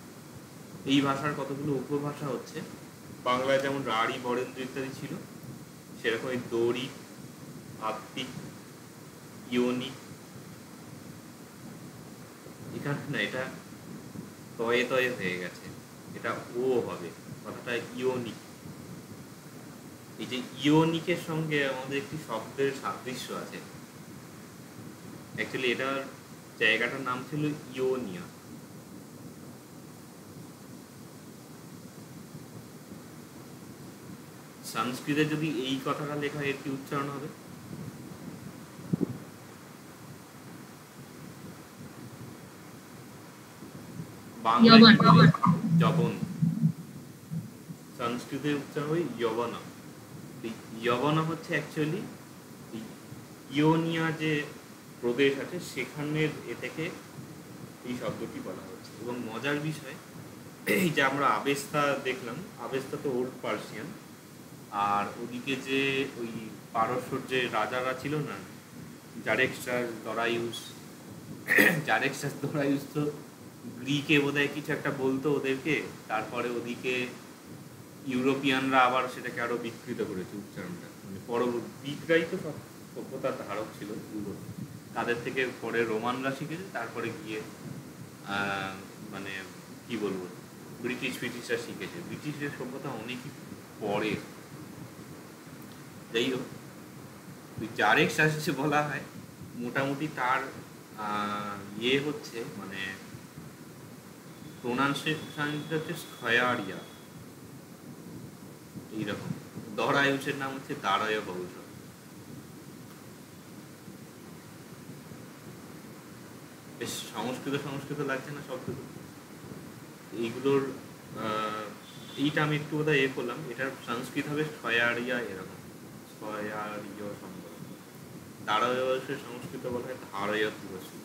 এই ভাষার কতগুলো উপভাষা হচ্ছে, বাংলায় যেমন রাঢ়ী, বরেন্দ্র ইত্যাদি ছিল, সেরকম এই দড়ি, আত্মিক, ইয়নিক, এখানে না এটা তয়ে তয়ে হয়ে গেছে, এটা ও হবে, কথাটা ইয়নিক। এই যে ইয়নিকের সঙ্গে আমাদের একটি শব্দের সাদৃশ্য আছে। অ্যাকচুয়ালি এটার জায়গাটার নাম ছিল ইয়োনিয়া। সংস্কৃতে যদি এই কথাটা লেখা হয়, এর কি উচ্চারণ হবে? বাংলায় যবন, সংস্কৃতে উচ্চারণ হয় যবনা। যবনা হচ্ছে অ্যাকচুয়ালি ইয়োনিয়া যে প্রদেশ আছে সেখানের এ থেকে এই শব্দটি বলা হচ্ছে। এবং মজার বিষয়, এই যে আমরা আবেস্তা দেখলাম, আবেস্তা তো ওল্ড পার্সিয়ান, আর ওদিকে যে ওই পারস্যর যে রাজারা ছিল না, জারেক্সাস, দরাইউস, জারেক্সাস দরাইউস তো গ্রিকে বোধহয় কিছু একটা বলতো ওদেরকে, তারপরে ওদিকে ইউরোপিয়ানরা আবার সেটাকে আরো বিকৃত করেছে উচ্চারণটা, মানে পরবর্তী গ্রিকরাই তো সব সভ্যতার ধারক ছিল ইউরোপ, তাদের থেকে পরে রোমানরা শিখেছে, তারপরে গিয়ে মানে কি বলবো, ব্রিটিশরা শিখেছে। ব্রিটিশের সভ্যতা অনেকই পরে। যাই হোক, জারেক্সাস বলা হয়, মোটামুটি তার ইয়ে হচ্ছে, মানে প্রোনাউন্সিয়েশনটা হচ্ছে স্কয়ারিয়া এইরকম। দরায়ুসের নাম হচ্ছে দারয় বংশ। বেশ সংস্কৃত সংস্কৃত লাগছে না শব্দগুলো এইগুলোর। এইটা আমি একটু বোধহয় করলাম, এটার সংস্কৃত হবে স্কয়ারিয়া, এরকম স্কয়ারিয় সম্ভব। দারয় বংশের সংস্কৃত বলা হয় ধারয় তুলসী।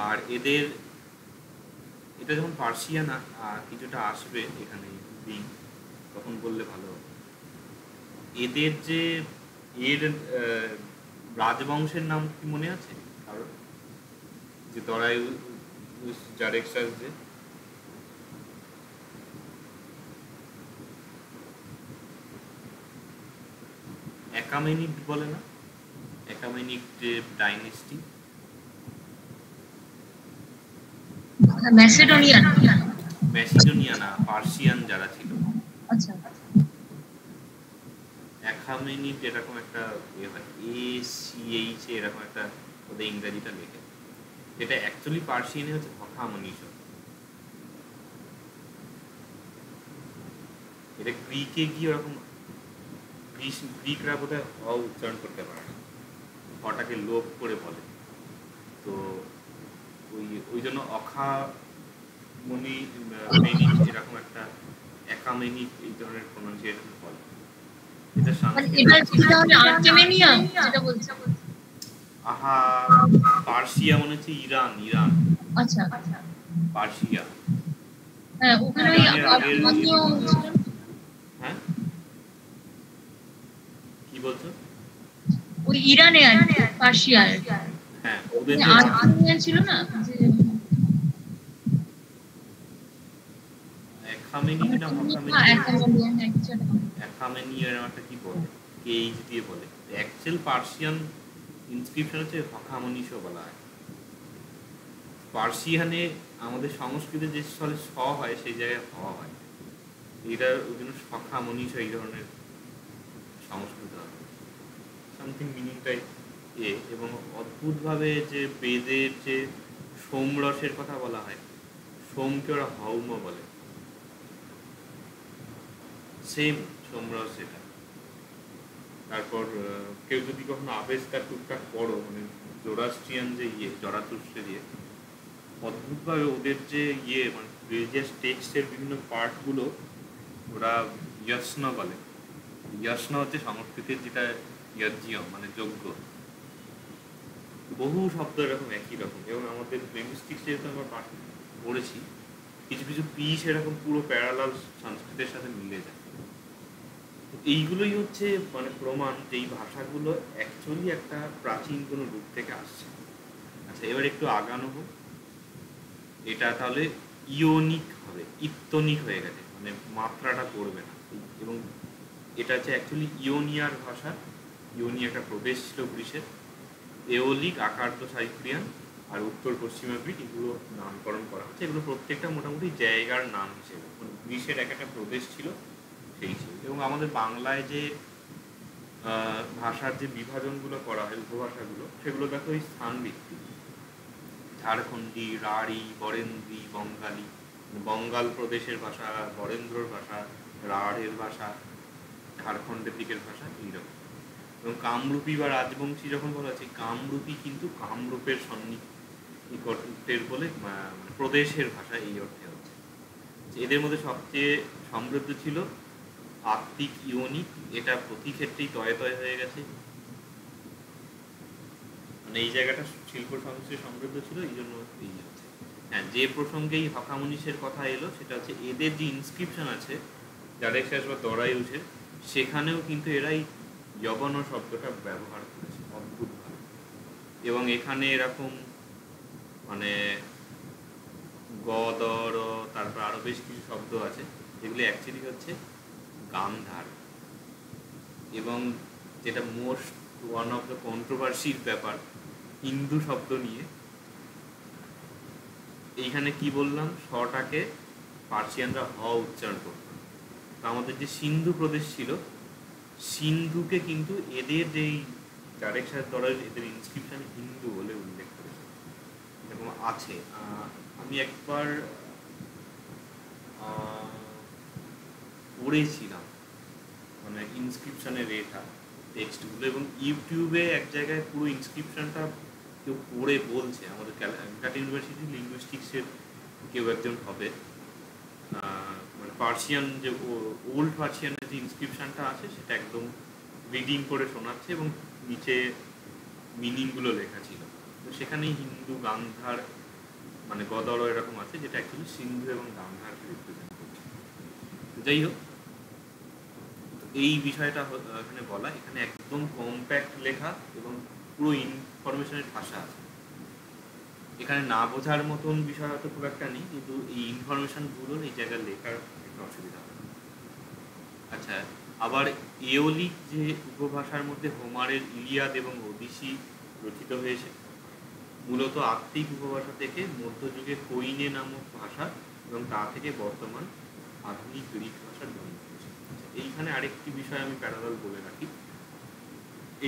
আর এদের, এটা যখন পার্সিয়ান কিছুটা আসবে এখানে দিন, তখন বললে ভালো হবে। এদের যে এর রাজবংশের নাম কি মনে আছে কারণ? যে দরায়ুস, জারেক্সাস, যে একামেনিড বলে না, একামেনিড যে ডাইনেস্টি, ম্যাসিডোনিয়া না, পার্সিয়ান যারা ছিল, আচ্ছা, একামেনিড এরকম একটা হয়, ACH এরকম একটা ওদের ইংরেজিটা লেখে, যেটা অ্যাকচুয়ালি পার্সিয়ানে হচ্ছে হখামনিশ। এটা গ্রিকে গিয়ে ওরকম গ্রিকরা বোধহয় হ উচ্চারণ করতে পারে না, হটাকে লোপ করে বলে। তো ওই ওই জন্য অখামনি মেনিক এরকম একটা একামেনিক এই ধরনের প্রনাউন্সিয়েশন বলে। এটা আহা, পার্সিয়া মনে হচ্ছে ইরান। ইরান, আচ্ছা পার্সিয়া। হ্যাঁ, ওখানে হ্যাঁ, কি বলছো? ওই ইরানে আর কি, পার্সিয়া। হ্যাঁ, ওদের যে ছিল না যে এখামেনি না এখামেনি এরকম একটা কি বলে, কেইজ দিয়ে বলে। অ্যাকচুয়াল পার্সিয়ান ইনস্ক্রিপশন হচ্ছে হখামনিশও বলা হয়। পার্সিয়ানে আমাদের সংস্কৃতে যে স্থলে স হয় সেই জায়গায় হ হয়, এটা ওই জন্য হখামনিশ এই ধরনের সংস্কৃত হয়, সামথিং মিনিংটাই এবং অদ্ভুতভাবে যে বেদের যে সোমরসের কথা বলা হয়, সোমকে ওরা হৌম বলে, সেম সোমরস এটা। তারপর কেউ যদি কখনো আবেস্তার টুকটাক পড়ো, মানে জোরাস্ট্রিয়ান যে জরাতুস্ট্রের অদ্ভুতভাবে ওদের যে মানে রিলিজিয়াস টেক্সটের বিভিন্ন পার্টগুলো ওরা যশ্ন বলে। যশ্ন হচ্ছে সংস্কৃতির যেটা যজ্ঞ মানে যজ্ঞ, বহু শব্দ এরকম একই রকম। এবং আমাদের লিঙ্গুইস্টিক্স যেহেতু আমরা পাঠ পড়েছি, কিছু কিছু পিস এরকম পুরো প্যারালাল সংস্কৃতের সাথে মিলে যায়। এইগুলোই হচ্ছে মানে প্রমাণ যে এই ভাষাগুলো অ্যাকচুয়ালি একটা প্রাচীন কোনো রূপ থেকে আসছে। আচ্ছা, এবার একটু আগানো হোক। এটা তাহলে ইওনিক হবে, ইত্তনিক হয়ে গেছে, মানে মাত্রাটা পড়বে না। এবং এটা হচ্ছে অ্যাকচুয়ালি ইওনিয়ার ভাষা। ইওনি একটা প্রদেশ ছিল গ্রিসের। এওলিক, আকার্য সাইপ্রিয়ান আর উত্তর পশ্চিমা গ্রিক, এগুলো নামকরণ করা হচ্ছে। এগুলো প্রত্যেকটা মোটামুটি জায়গার নাম হিসেবে, মানে গ্রিসের এক একটা প্রদেশ ছিল সেই ছিল। এবং আমাদের বাংলায় যে ভাষার যে বিভাজনগুলো করা হয়, উপভাষাগুলো, সেগুলো দেখো ওই স্থান ভিত্তিক। ঝাড়খণ্ডী, রাঢ়ী, বরেন্দ্রী, বঙ্গালী, বঙ্গাল প্রদেশের ভাষা, বরেন্দ্রর ভাষা, রাঢ়ের ভাষা, ঝাড়খণ্ডের দিকের ভাষা, এইরকম। এবং কামরূপী বা রাজবংশী যখন বলা হচ্ছে, কামরূপী কিন্তু কামরূপের সন্নিকটের বলে প্রদেশের ভাষা এই অর্থে হচ্ছে। এদের মধ্যে সবচেয়ে সমৃদ্ধ ছিল আত্মিক ইওনিক। এটা প্রতি ক্ষেত্রেই তয়ে তয়ে হয়ে গেছে, মানে এই জায়গাটা শিল্প সংস্কৃতি সমৃদ্ধ ছিল, এই জন্য এই হচ্ছে। হ্যাঁ, যে প্রসঙ্গেই হখামনিশের কথা এলো সেটা হচ্ছে এদের যে ইনস্ক্রিপশন আছে জাডেক্সাস বা দরায়ুসের, সেখানেও কিন্তু এরাই যবন শব্দটা ব্যবহার করেছে অদ্ভুতভাবে। এবং এখানে এরকম মানে গদর, তারপর আরো বেশ কিছু শব্দ আছে যেগুলি অ্যাকচুয়ালি হচ্ছে গান্ধার। এবং যেটা মোস্ট ওয়ান অফ দ্য কন্ট্রোভার্সির ব্যাপার হিন্দু শব্দ নিয়ে, এইখানে কি বললাম, শটাকে পার্সিয়ানরা হ উচ্চারণ করত। তো আমাদের যে সিন্ধু প্রদেশ ছিল, সিন্ধুকে কিন্তু এদের যেই ডাইরেকশন দ্বারা এদের ইনস্ক্রিপশন হিন্দু বলে উল্লেখ করেছে এবং আছে। আমি একবার পড়েছিলাম মানে ইনস্ক্রিপশনের এটা টেক্সটগুলো, এবং ইউটিউবে এক জায়গায় পুরো ইনস্ক্রিপশনটা কেউ পড়ে বলছে। আমাদের ক্যালকাটা ইউনিভার্সিটি লিঙ্গুইস্টিক্সের কেউ একজন হবে, মানে পার্সিয়ান যে ওল্ড পার্সিয়ানের যে ইনস্ক্রিপশনটা আছে সেটা একদম রিডিং করে শোনাচ্ছে এবং নিচে মিনিংগুলো লেখা ছিল। তো সেখানেই হিন্দু, গান্ধার, মানে গদর এরকম আছে, যেটা অ্যাকচুয়ালি সিন্ধু এবং গান্ধারকে রিপ্রেজেন্ট করছে। যাই হোক, এই বিষয়টা এখানে বলা, এখানে একদম কম্প্যাক্ট লেখা এবং পুরো ইনফরমেশনের ভাষা আছে। এখানে না বোঝার মতন বিষয় হয়তো খুব একটা নেই, কিন্তু এই ইনফরমেশনগুলো এই জায়গায় লেখার একটা অসুবিধা হয়। আচ্ছা, আবার এওলিক যে উপভাষার মধ্যে হোমারের ইলিয়াদ এবং ওডিসি রচিত হয়েছে, মূলত আত্মিক উপভাষা থেকে মধ্যযুগের কৈনে নামক ভাষা এবং তা থেকে বর্তমান আধুনিক গ্রিক ভাষার জন্ম হয়েছে। এইখানে আরেকটি বিষয় আমি প্যারালাল বলে রাখি,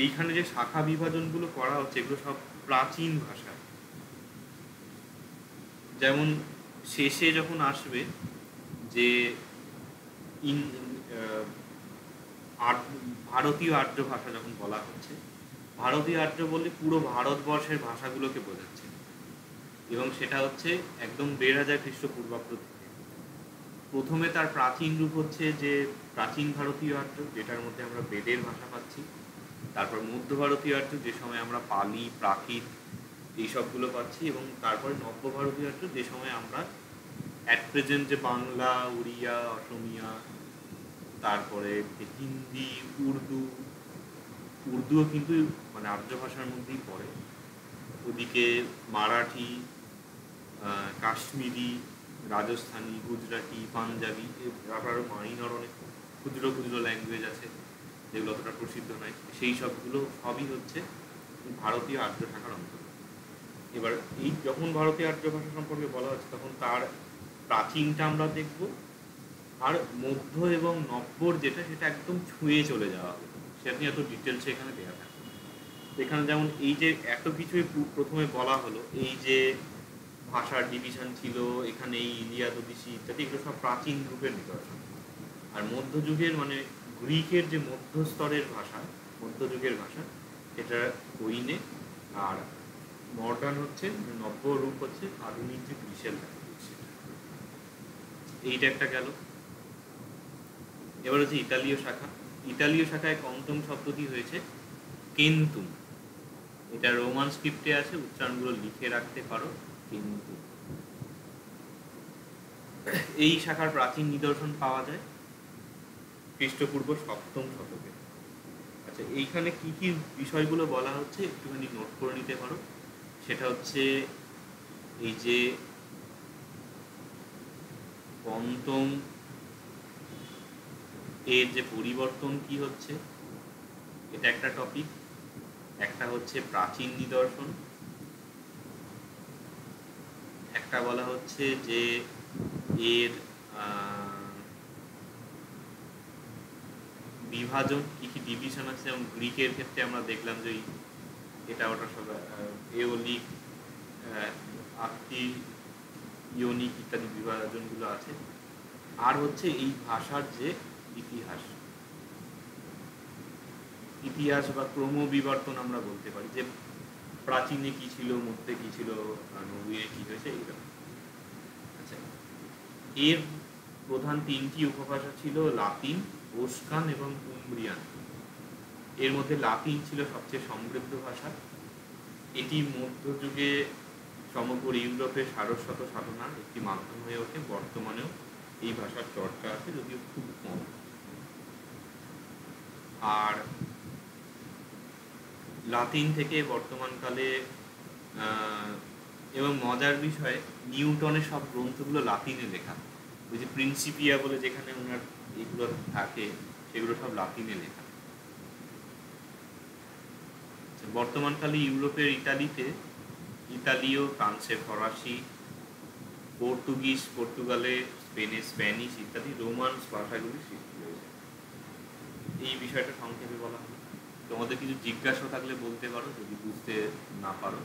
এইখানে যে শাখা বিভাজনগুলো করা হচ্ছে এগুলো সব প্রাচীন ভাষা। যেমন শেষে যখন আসবে যে ভারতীয় আর্য ভাষা যখন বলা হচ্ছে, ভারতীয় আর্য বললে পুরো ভারতবর্ষের ভাষাগুলোকে বোঝাচ্ছে, এবং সেটা হচ্ছে একদম ১৫০০ খ্রিস্টপূর্বাব্দ থেকে। প্রথমে তার প্রাচীন রূপ হচ্ছে যে প্রাচীন ভারতীয় আর্য, যেটার মধ্যে আমরা বেদের ভাষা পাচ্ছি। তারপর মধ্য ভারতীয় আর্য, যে সময় আমরা পালি, প্রাকৃত এইসবগুলো পাচ্ছি, এবং তারপরে নব্য ভারতীয় আর্য, যে সময় আমরা অ্যাট প্রেজেন্ট যে বাংলা, উড়িয়া, অসমিয়া, তারপরে হিন্দি, উর্দুও কিন্তু মানে আর্য ভাষার মধ্যেই পড়ে। ওদিকে মারাঠি, কাশ্মীরি, রাজস্থানী, গুজরাটি, পাঞ্জাবি, আবার মাইনর অনেক ক্ষুদ্র ক্ষুদ্র ল্যাঙ্গুয়েজ আছে যেগুলো অতটা প্রসিদ্ধ নয়, সেই সবগুলো সবই হচ্ছে ভারতীয় আর্য শাখার অন্তর্গত। এবার এই যখন ভারতীয় আর্য ভাষা সম্পর্কে বলা হচ্ছে, তখন তার প্রাচীনটা আমরা দেখব, আর মধ্য এবং নব্বর যেটা, সেটা একদম ছুঁয়ে চলে যাওয়া হবে, সেটা নিয়ে এত ডিটেলসে এখানে দেওয়া থাকে। এখানে যেমন এই যে এত কিছুই প্রথমে বলা হলো, এই যে ভাষার ডিভিশন ছিল, এখানে এই ইলিয়াদ, ওডিসি ইত্যাদি, এগুলো সব প্রাচীন রূপের নিদর্শন। আর মধ্যযুগের মানে গ্রিকের যে মধ্যস্তরের ভাষা, মধ্যযুগের ভাষা, এটা কোইনে। আর মডার্ন হচ্ছে নব্য রূপ হচ্ছে আধুনিক যে গ্রিসের ল্যাঙ্গুয়েজ, এইটা একটা গেল। এবার হচ্ছে ইতালীয় শাখা। ইতালীয় শাখায় পঞ্চম শব্দটি হয়েছে কেন্তুম। এটা রোমান স্ক্রিপ্টে আছে, উচ্চারণগুলো লিখে রাখতে পারো, কিন্তু এই শাখার প্রাচীন নিদর্শন পাওয়া যায় খ্রিস্টপূর্ব ৭ম শতকে। আচ্ছা, এইখানে কি কি বিষয়গুলো বলা হচ্ছে একটুখানি নোট করে নিতে পারো। সেটা হচ্ছে এই যে পঞ্চম এর যে পরিবর্তন কি হচ্ছে, এটা একটা টপিক। একটা হচ্ছে প্রাচীন নিদর্শন, একটা বলা হচ্ছে যে এর বিভাজন, কি কি ডিভিশন আছে। যেমন গ্রিকের ক্ষেত্রে আমরা দেখলাম যে এটা ওটা সব এওলিক, আক্তি, ইওনিক ইত্যাদি বিভাজনগুলো আছে। আর হচ্ছে এই ভাষার যে ইতিহাস, ইতিহাস বা ক্রমবিবর্তন আমরা বলতে পারি, যে প্রাচীনে কি ছিল, মধ্যে কি ছিল, নবীনে কি হয়েছে, এইরকম। আচ্ছা, এর প্রধান 3টি উপভাষা ছিল লাতিন, ওস্কান এবং উম্ব্রিয়ান। এর মধ্যে লাতিন ছিল সবচেয়ে সমৃদ্ধ ভাষা। এটি মধ্যযুগে সমগ্র ইউরোপের সারস্বত সাধনার একটি মাধ্যম হয়ে ওঠে। বর্তমানেও এই ভাষার চর্চা আছে, যদিও খুব কম। আর লাতিন থেকে বর্তমানকালে, এবং মজার বিষয়, নিউটনের সব গ্রন্থগুলো লাতিনে লেখা। ওই যে প্রিন্সিপিয়া বলে যেখানে ওনার এগুলো থাকে, সেগুলো সব লাতিনে লেখা। বর্তমানকালে ইউরোপের ইতালিতে ইতালীয়, ফ্রান্সে ফরাসি, পর্তুগিজ, পর্তুগালে, স্পেনে স্প্যানিশ ইত্যাদি রোমান্স ভাষাগুলি সৃষ্টি হয়েছে। এই বিষয়টা সংক্ষেপে বলা হলো। তোমাদের কিছু জিজ্ঞাসা থাকলে বলতে পারো যদি বুঝতে না পারো।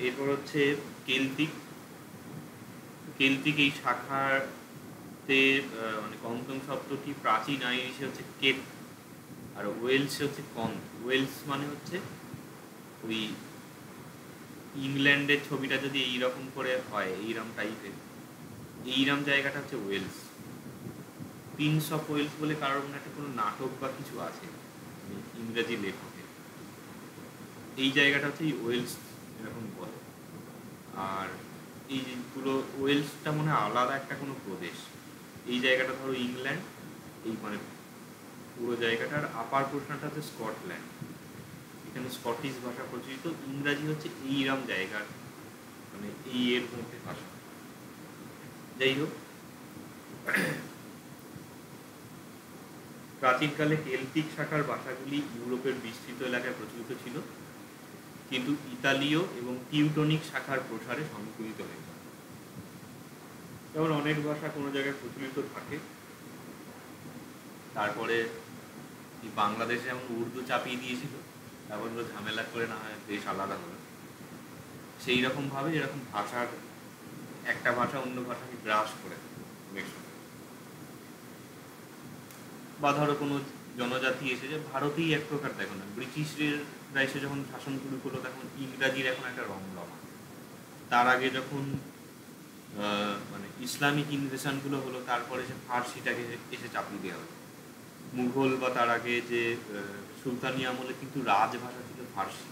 এরপর হচ্ছে কেল্টিক। কেল্টিক এই শাখাতে মানে পঞ্চম শব্দটি প্রাচীন আইরিশে হচ্ছে কেট, আর ওয়েলসে হচ্ছে কন। ওয়েলস মানে হচ্ছে ওই ইংল্যান্ডের ছবিটা যদি এইরকম করে হয়, এইরকম টাইপের, এইরকম জায়গাটা হচ্ছে ওয়েলস। প্রিন্স অফ ওয়েলস বলে কারোর মনে একটা কোনো নাটক বা কিছু আছে ইংরেজি লেখকের, এই জায়গাটা হচ্ছে এই ওয়েলস এরকম বলে। আর এই পুরো ওয়েলসটা মনে হয় আলাদা একটা কোনো প্রদেশ। এই জায়গাটা ধরো ইংল্যান্ড, এই মানে পুরো জায়গাটার আপার পোর্শনটা হচ্ছে স্কটল্যান্ড। এখানে স্কটিশ ভাষা প্রচলিত। ইংরাজি হচ্ছে এইরকম জায়গার মানে এই এর মধ্যে ভাষা। যাই হোক, প্রাচীনকালে কেল্টিক শাখার ভাষাগুলি ইউরোপের বিস্তৃত এলাকায় প্রচলিত ছিল, কিন্তু ইতালীয় এবং টিউটনিক শাখার প্রসারে সংকুলিত হয়েছে। যেমন অনেক ভাষা কোনো জায়গায় প্রচলিত থাকে, তারপরে বাংলাদেশে যেমন উর্দু চাপিয়ে দিয়েছিল, তারপর ঝামেলা করে না হয় দেশ আলাদা হলো। সেই রকমভাবে যেরকম ভাষার একটা ভাষা অন্য ভাষাকে গ্রাস করে অনেক সময়, বা ধরো কোনো জনজাতি এসেছে ভারতেই এক প্রকার। দেখো না, ব্রিটিশরা এসে যখন শাসন শুরু করলো তখন ইংরাজির এখন একটা রমরমা। তার আগে যখন মানে ইসলামিক ইনভেশনগুলো হলো, তারপরে সে ফার্সিটাকে এসে চাপিয়ে দেওয়া হলো। মুঘল বা তার আগে যে সুলতানি আমলে কিন্তু রাজভাষা ছিল ফার্সি।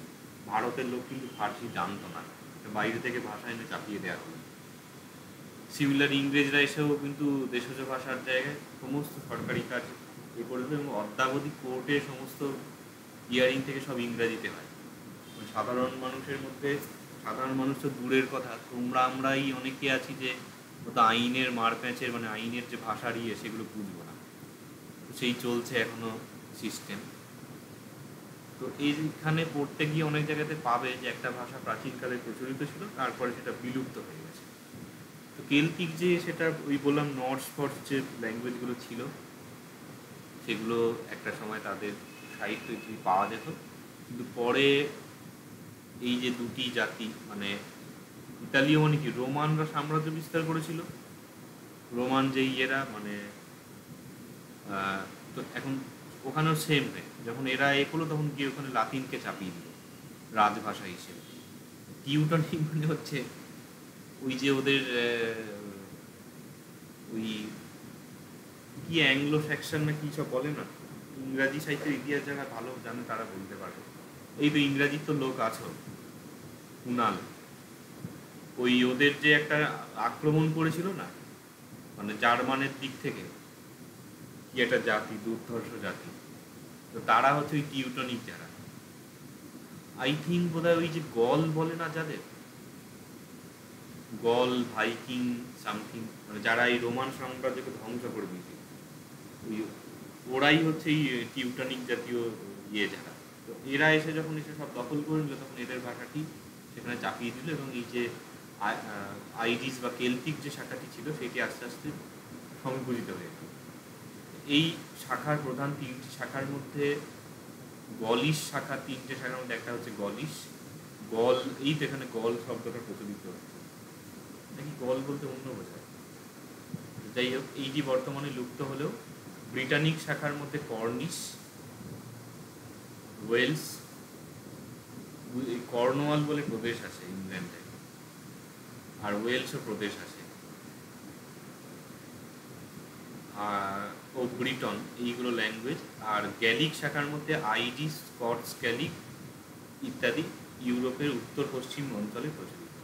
ভারতের লোক কিন্তু ফার্সি জানতো না, বাইরে থেকে ভাষা এনে চাপিয়ে দেওয়া হলো। সিমিলার ইংরেজরা এসেও কিন্তু দেশজ ভাষার জায়গায় সমস্ত সরকারি কাজ এ করে দিল, এবং অদ্যাবধি কোর্টে সমস্ত হিয়ারিং থেকে সব ইংরাজিতে হয়। সাধারণ মানুষের মধ্যে, সাধারণ মানুষ তো দূরের কথা, আমরাই অনেকে আছি যে হয়তো আইনের মার প্যাঁচের মানে আইনের যে ভাষার সেগুলো বুঝবো না। তো সেই চলছে এখনো সিস্টেম। তো এইখানে পড়তে গিয়ে অনেক জায়গাতে পাবে যে একটা ভাষা প্রাচীনকালে প্রচলিত ছিল, তারপরে সেটা বিলুপ্ত হয়ে গেছে। তো কেল্টিক যে সেটা ওই বললাম নর্স ফর্স যে ল্যাঙ্গুয়েজগুলো ছিল সেগুলো একটা সময় তাদের সাহিত্য পাওয়া যেত, কিন্তু পরে এই যে দুটি জাতি মানে ইতালীয় মানে কি রোমানরা সাম্রাজ্য বিস্তার করেছিল, রোমান যে মানে তো এখন ওখানেও সেম রে, যখন এরা করলো তখন গিয়ে ওখানে লাতিনকে চাপিয়ে দিল রাজভাষা হিসেবে। টিউটনিক মানে হচ্ছে ওই যে ওদের ওই কি অ্যাংলো স্যাক্সন না কি সব বলে না, ইংরাজি সাহিত্যের ইতিহাস যারা ভালো জানে তারা বলতে পারবে। এই তো ইংরাজির তো লোক আছে কুনাল, ওই ওদের যে একটা আক্রমণ করেছিল না মানে জার্মানের দিক থেকে, কি একটা জাতি, দুর্ধর্ষ জাতি, তো তারা হচ্ছে ওই টিউটনিক যারা। আই থিঙ্ক বোধহয় ওই যে গল বলে না যাদের, গল ভাইকিং সামথিং, মানে যারা এই রোমান সাম্রাজ্যকে ধ্বংস করে দিয়েছিল, ওই ওরাই হচ্ছে এই টিউটনিক জাতীয় যারা। তো এরা এসে যখন এসে সব দখল করে নিল তখন এদের ভাষাটি সেখানে চাপিয়ে দিল, এবং এই যে আইরিশ বা কেল্টিক যে শাখাটি ছিল সেটি আস্তে আস্তে সংকুচিত হয়ে গেল। এই শাখার প্রধান তিনটি শাখার মধ্যে গলিশ শাখা, তিনটে শাখার মধ্যে একটা হচ্ছে গলিশ। গল, এই তো এখানে গল শব্দটা প্রচলিত হচ্ছে নাকি গল বলতে অন্য বোঝায়। যাই হোক, এইটি বর্তমানে লুপ্ত হলেও ব্রিটানিক শাখার মধ্যে কর্নিশ, ওয়েলস, কর্নওয়াল বলে প্রদেশ আছে ইংল্যান্ডে, আর ওয়েলসও প্রদেশ আছে, ও ব্রিটন, এইগুলো ল্যাঙ্গুয়েজ। আর গ্যালিক শাখার মধ্যে আইরিশ, স্কটস গ্যালিক ইত্যাদি ইউরোপের উত্তর পশ্চিম অঞ্চলে প্রচলিত।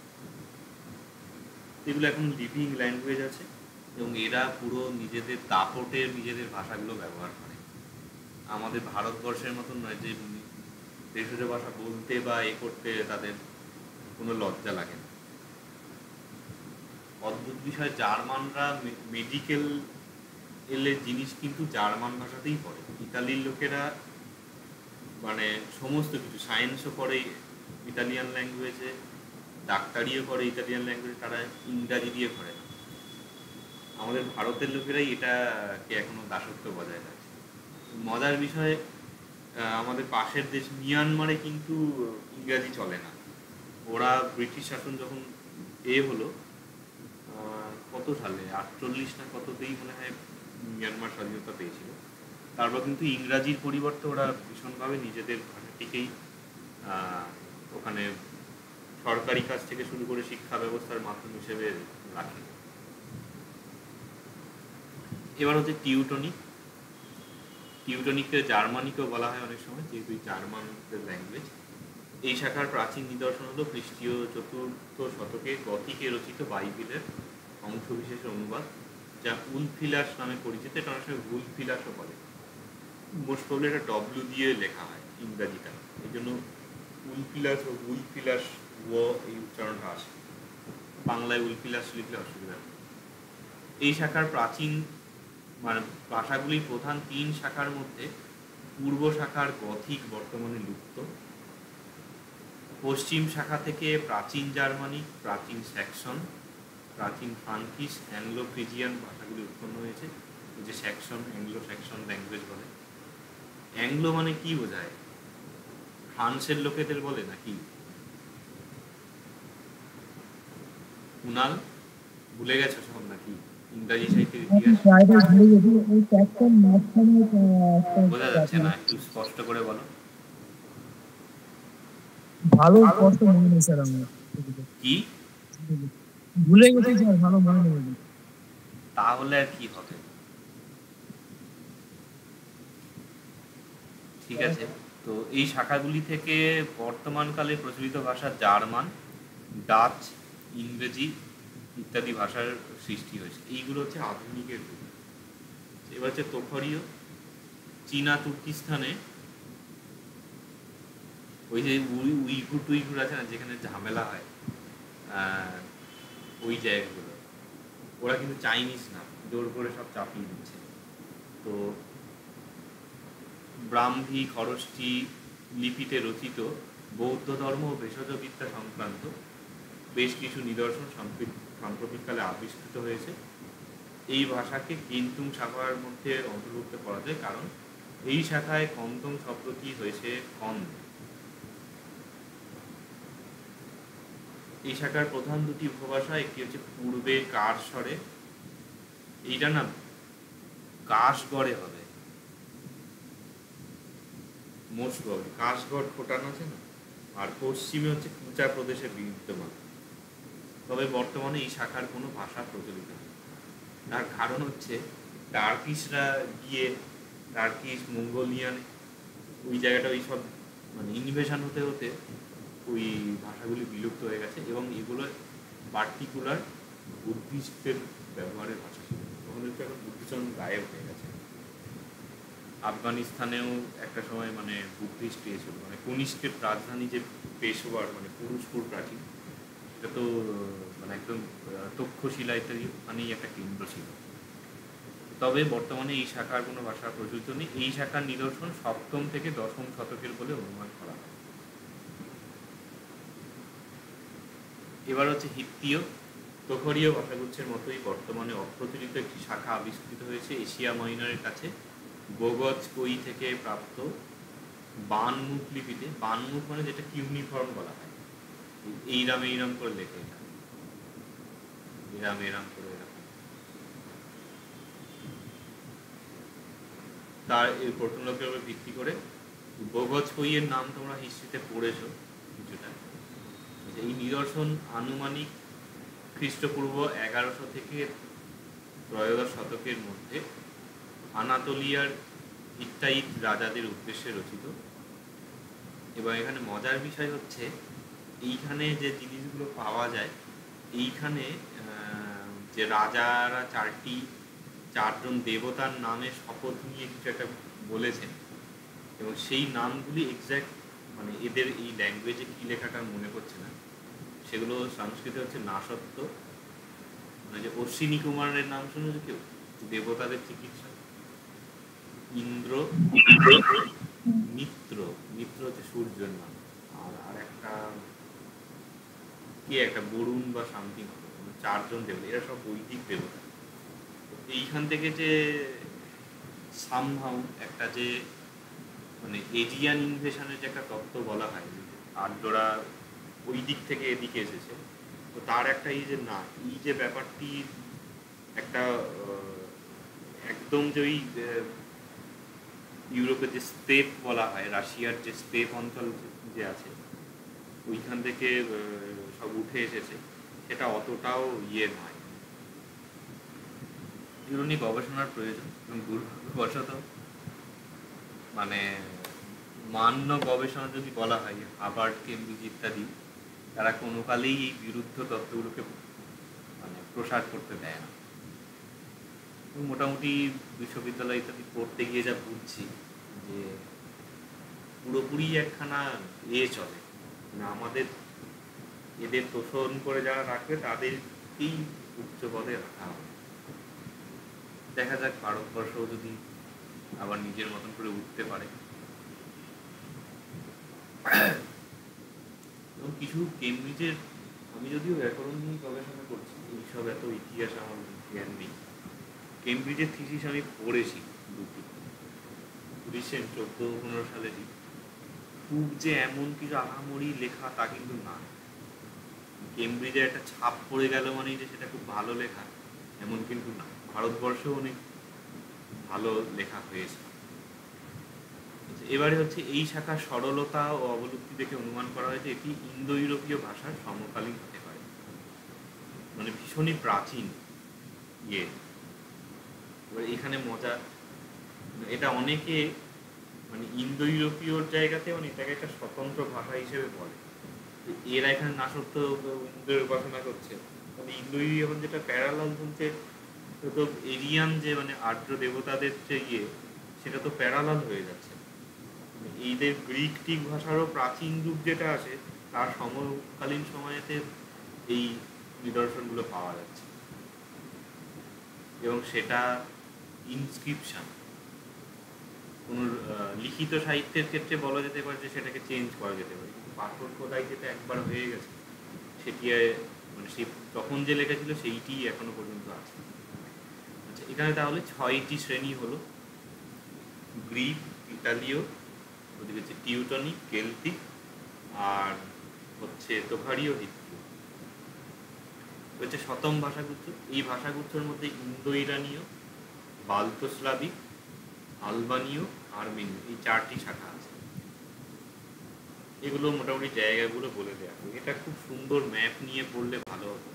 এগুলো এখন লিভিং ল্যাঙ্গুয়েজ আছে, এবং এরা পুরো নিজেদের দাপটের নিজেদের ভাষাগুলো ব্যবহার করে। আমাদের ভারতবর্ষের মতন নয় যে দেশজ ভাষা বলতে বা করতে তাদের কোনো লজ্জা লাগে না। অদ্ভুত বিষয়, জার্মানরা মেডিকেল জিনিস কিন্তু জার্মান ভাষাতেই পড়ে। ইতালির লোকেরা মানে সমস্ত কিছু সায়েন্সও পড়ে ইতালিয়ান ল্যাঙ্গুয়েজে, ডাক্তারিও করে ইতালিয়ান ল্যাঙ্গুয়েজে, তারা ইংরাজি দিয়ে করে না। আমাদের ভারতের লোকেরাই এটাকে এখনো দাসত্ব বজায় রাখছে। মজার বিষয়, আমাদের পাশের দেশ মিয়ানমারে কিন্তু ইংরাজি চলে না। ওরা ব্রিটিশ শাসন যখন হলো কত সালে 48 না কততেই মনে হয় মিয়ানমার স্বাধীনতা পেয়েছিল, তারপর কিন্তু ইংরাজির পরিবর্তে ওরা ভীষণভাবে নিজেদের ভাষাটিকেই ওখানে সরকারি কাজ থেকে শুরু করে শিক্ষা ব্যবস্থার মাধ্যম হিসেবে রাখে। এবার হচ্ছে টিউটনিক। টিউটনিককে জার্মানিকেও বলা হয় অনেক সময়, যেহেতু জার্মানদের ল্যাঙ্গুয়েজ। এই শাখার প্রাচীন নিদর্শন হলো খ্রিস্টীয় 4th শতকে গথিকে রচিত বাইবেলের অংশবিশেষের অনুবাদ, যা উলফিলাস নামে পরিচিত। এটা অনেক সময় উলফিলাসও বলে, মোস্ট প্রবলি এটা ডব্লিউ দিয়ে লেখা হয় ইংরাজিটা, এই জন্য উলফিলাস ও উলফিলাস এই উচ্চারণটা আসে। বাংলায় উলফিলাস লিখলে অসুবিধা নেই। এই শাখার প্রাচীন মানে ভাষাগুলির প্রধান 3 শাখার মধ্যে পূর্ব শাখার গথিক বর্তমানে লুপ্ত। পশ্চিম শাখা থেকে প্রাচীন জার্মানিক, প্রাচীন স্যাক্সন, প্রাচীন ফ্রাঙ্কিশ, অ্যাংলো ফ্রিজিয়ান ভাষাগুলি উৎপন্ন হয়েছে। এই যে স্যাক্সন, অ্যাংলো স্যাক্সন ল্যাঙ্গুয়েজ বলে। অ্যাংলো মানে কি বোঝায়? ফ্রান্সের লোকেদের বলে নাকি? কুনাল ভুলে গেছো সব নাকি? ইংরাজি সাহিত্যের ইতিহাস। প্রায়টাই ভুলে গেছি ওই চ্যাপ্টার মাঝখানে একটা বোঝা যাচ্ছে না, একটু স্পষ্ট করে বলো। ভালো স্পষ্ট মনে নেই স্যার আমার। কি? ভুলে গেছি স্যার, ভালো মনে নেই। তাহলে আর কি হবে? ঠিক আছে, তো এই শাখাগুলি থেকে বর্তমানকালে প্রচলিত ভাষা জার্মান, ডাচ, ইংরেজি ইত্যাদি ভাষার সৃষ্টি হয়েছে। এইগুলো হচ্ছে আধুনিকের যুগ। এবার হচ্ছে তোখরীয়। চীনা তুর্কিস্তানে ওই যে উইঘুর টুইঘুর আছে না, যেখানে ঝামেলা হয়, ওই জায়গাগুলো ওরা কিন্তু চাইনিজ না, জোর করে সব চাপিয়ে দিচ্ছে। তো ব্রাহ্মী খরষ্ঠী লিপিতে রচিত বৌদ্ধ ধর্ম ও ভেষজ বিদ্যা সংক্রান্ত বেশ কিছু নিদর্শন সাম্প্রতিককালে আবিষ্কৃত হয়েছে। এই ভাষাকে কিন্তুং শাখার মধ্যে অন্তর্ভুক্ত করা যায়, কারণ এই শাখায় কন্তং শব্দটি হয়েছে কন। এই শাখার প্রধান দুটি উপভাষা, একটি হচ্ছে পূর্বে কার স্বরে, এইটা না কাশগড়ে হবে, মোশগড়, কাশগড় খোটানো আছে না, আর পশ্চিমে হচ্ছে কুচা প্রদেশে বিদ্যমান। তবে বর্তমানে এই শাখার কোনো ভাষা প্রচলিত নেই। তার কারণ হচ্ছে টার্কিশরা গিয়ে টার্কিশ মঙ্গোলিয়ান ওই জায়গাটা ওই সব মানে ইনভেশন হতে হতে ওই ভাষাগুলি বিলুপ্ত হয়ে গেছে, এবং এগুলো পার্টিকুলার বুদ্ধিস্টদের ব্যবহারের ভাষা ছিল। তখন হচ্ছে এখন বুদ্ধিজম গায়েব হয়ে গেছে। আফগানিস্তানেও একটা সময় মানে বুদ্ধিস্ট ছিল, মানে কনিষ্কের রাজধানী যে পেশোয়ার, মানে পুরুষপুর প্রাচীন, এটা তো মানে একদম তক্ষশিলা ইত্যাদি ওখানেই একটা কেন্দ্র ছিল। তবে বর্তমানে এই শাখার কোনো ভাষা প্রচলিত নেই। এই শাখার নিদর্শন সপ্তম থেকে দশম শতকের বলে অনুমান করা হয়। এবার হচ্ছে হিত্তীয়। তোখরীয় ভাষাগুচ্ছের মতোই বর্তমানে অপ্রচলিত একটি শাখা আবিষ্কৃত হয়েছে এশিয়া মাইনরের কাছে গোগজকই থেকে প্রাপ্ত বানমুখ লিপিতে। বানমুখ মানে যেটা কিউনিফর্ম বলা হয়, এইরাম এইরাম করে লেখে, এটা এরাম এরাম করে এরকম। তার এই প্রত্নলোকের উপর ভিত্তি করে গোগজকইয়ের নাম তোমরা হিস্ট্রিতে পড়েছো কিছুটা। এই নিদর্শন আনুমানিক খ্রিস্টপূর্ব 1100 থেকে ত্রয়োদশ শতকের মধ্যে আনাতোলিয়ার হিত্তাইট রাজাদের উদ্দেশ্যে রচিত। এবং এখানে মজার বিষয় হচ্ছে এইখানে যে জিনিসগুলো পাওয়া যায়, এইখানে যে রাজারা চারজন দেবতার নামে শপথ নিয়ে কিছু একটা বলেছেন, এবং সেই নামগুলি এক্স্যাক্ট মানে এদের এই ল্যাঙ্গুয়েজে কী লেখাটা মনে করছে না, সেগুলো সংস্কৃতে হচ্ছে নাসত্ব, মানে যে অশ্বিনী কুমারের নাম শুনেছো কেউ, দেবতাদের চিকিৎসা, ইন্দ্র, মিত্র, মিত্র হচ্ছে সূর্যের নাম, আর একটা কি একটা বরুণ বা সামথিং, চারজন দেবতা, এরা সব বৈদিক দেবতা। এইখান থেকে যে সামহাউ একটা যে মানে এজিয়ান ইনভেশনের যে একটা তত্ত্ব বলা হয়, আর্যরা ওই দিক থেকে এদিকে এসেছে, তো তার একটা এই যে না, এই যে ব্যাপারটি একটা একদম যে ওই ইউরোপের যে স্টেপ বলা হয়, রাশিয়ার যে স্টেপ অঞ্চল যে আছে ওইখান থেকে সব উঠে এসেছে, সেটা অতটাও ইয়ে নয়। এগুলো নিয়ে গবেষণার প্রয়োজন, এবং দুর্ভাগ্যবশত মানে মান্য গবেষণা যদি বলা হয়, হার্ভার্ড, কেমব্রিজ ইত্যাদি, তারা কোনো কালেই এই বিরুদ্ধ তত্ত্বগুলোকে মানে প্রসার করতে দেয় না। মোটামুটি বিশ্ববিদ্যালয় ইত্যাদি পড়তে গিয়ে যা বুঝছি যে পুরোপুরি একখানা চলে, মানে আমাদের এদের তোষণ করে যারা রাখবে তাদেরকেই উচ্চ পদে রাখা হবে। দেখা যাক ভারতবর্ষ যদি আবার নিজের মতন করে উঠতে পারে। এবং কিছু কেমব্রিজের, আমি যদিও ব্যাকরণ নিয়ে গবেষণা করছি, এইসব এত ইতিহাস আমার জ্ঞান নেই। কেমব্রিজের থিসিস আমি পড়েছি দুটি, রিসেন্ট 14-15 সালেরই। খুব যে এমন কিছু আহামরি লেখা তা কিন্তু না। কেমব্রিজের একটা ছাপ পড়ে গেল মানেই যে সেটা খুব ভালো লেখা এমন কিন্তু না, ভারতবর্ষেও অনেক ভালো লেখা হয়েছে। এবারে হচ্ছে এই শাখার সরলতা ও অবলুপ্তি দেখে অনুমান করা হয় যে এটি ইন্দো ইউরোপীয় ভাষার সমকালীন হতে পারে, মানে ভীষণই প্রাচীন ইয়ে। এবার এখানে মজা, এটা অনেকে মানে ইন্দো ইউরোপীয় জায়গাতে মানে এটাকে একটা স্বতন্ত্র ভাষা হিসেবে বলে। এরা এখানে না সত্ত্বেও ইন্দোর উপাসনা করছে, মানে ইন্দো এখন যেটা প্যারালাল চলছে, তো এরিয়ান যে মানে আর্য দেবতাদের যে ইয়ে, সেটা তো প্যারালাল হয়ে যাচ্ছে। এইদের গ্রিক টিক ভাষারও প্রাচীন যুগ যেটা আছে তার সমকালীন সময়েতে এই নিদর্শনগুলো পাওয়া যাচ্ছে, এবং সেটা ইনস্ক্রিপশন কোন লিখিত সাহিত্যের ক্ষেত্রে বলা যেতে পারে যে সেটাকে চেঞ্জ করা যেতে পারে, কিন্তু পাথর খোদাই যেটা একবার হয়ে গেছে সেটি মানে সে তখন যে লেখা ছিল সেইটি এখনো পর্যন্ত আছে। আচ্ছা, এখানে তাহলে 6টি শ্রেণী হলো: গ্রিক, ইতালীয়, ওদিকে হচ্ছে টিউটনিক, কেল্টিক, আর হচ্ছে তোখারীয়, হিব্রু। হচ্ছে শতম ভাষাগুচ্ছ। এই ভাষাগুচ্ছের মধ্যে ইন্দো ইরানীয়, বাল্তোস্লাভিক, আলবানীয়, আর্মেনীয় এই 4টি শাখা আছে। এগুলো মোটামুটি জায়গাগুলো বলে দেওয়া। এটা খুব সুন্দর ম্যাপ নিয়ে পড়লে ভালো হতো,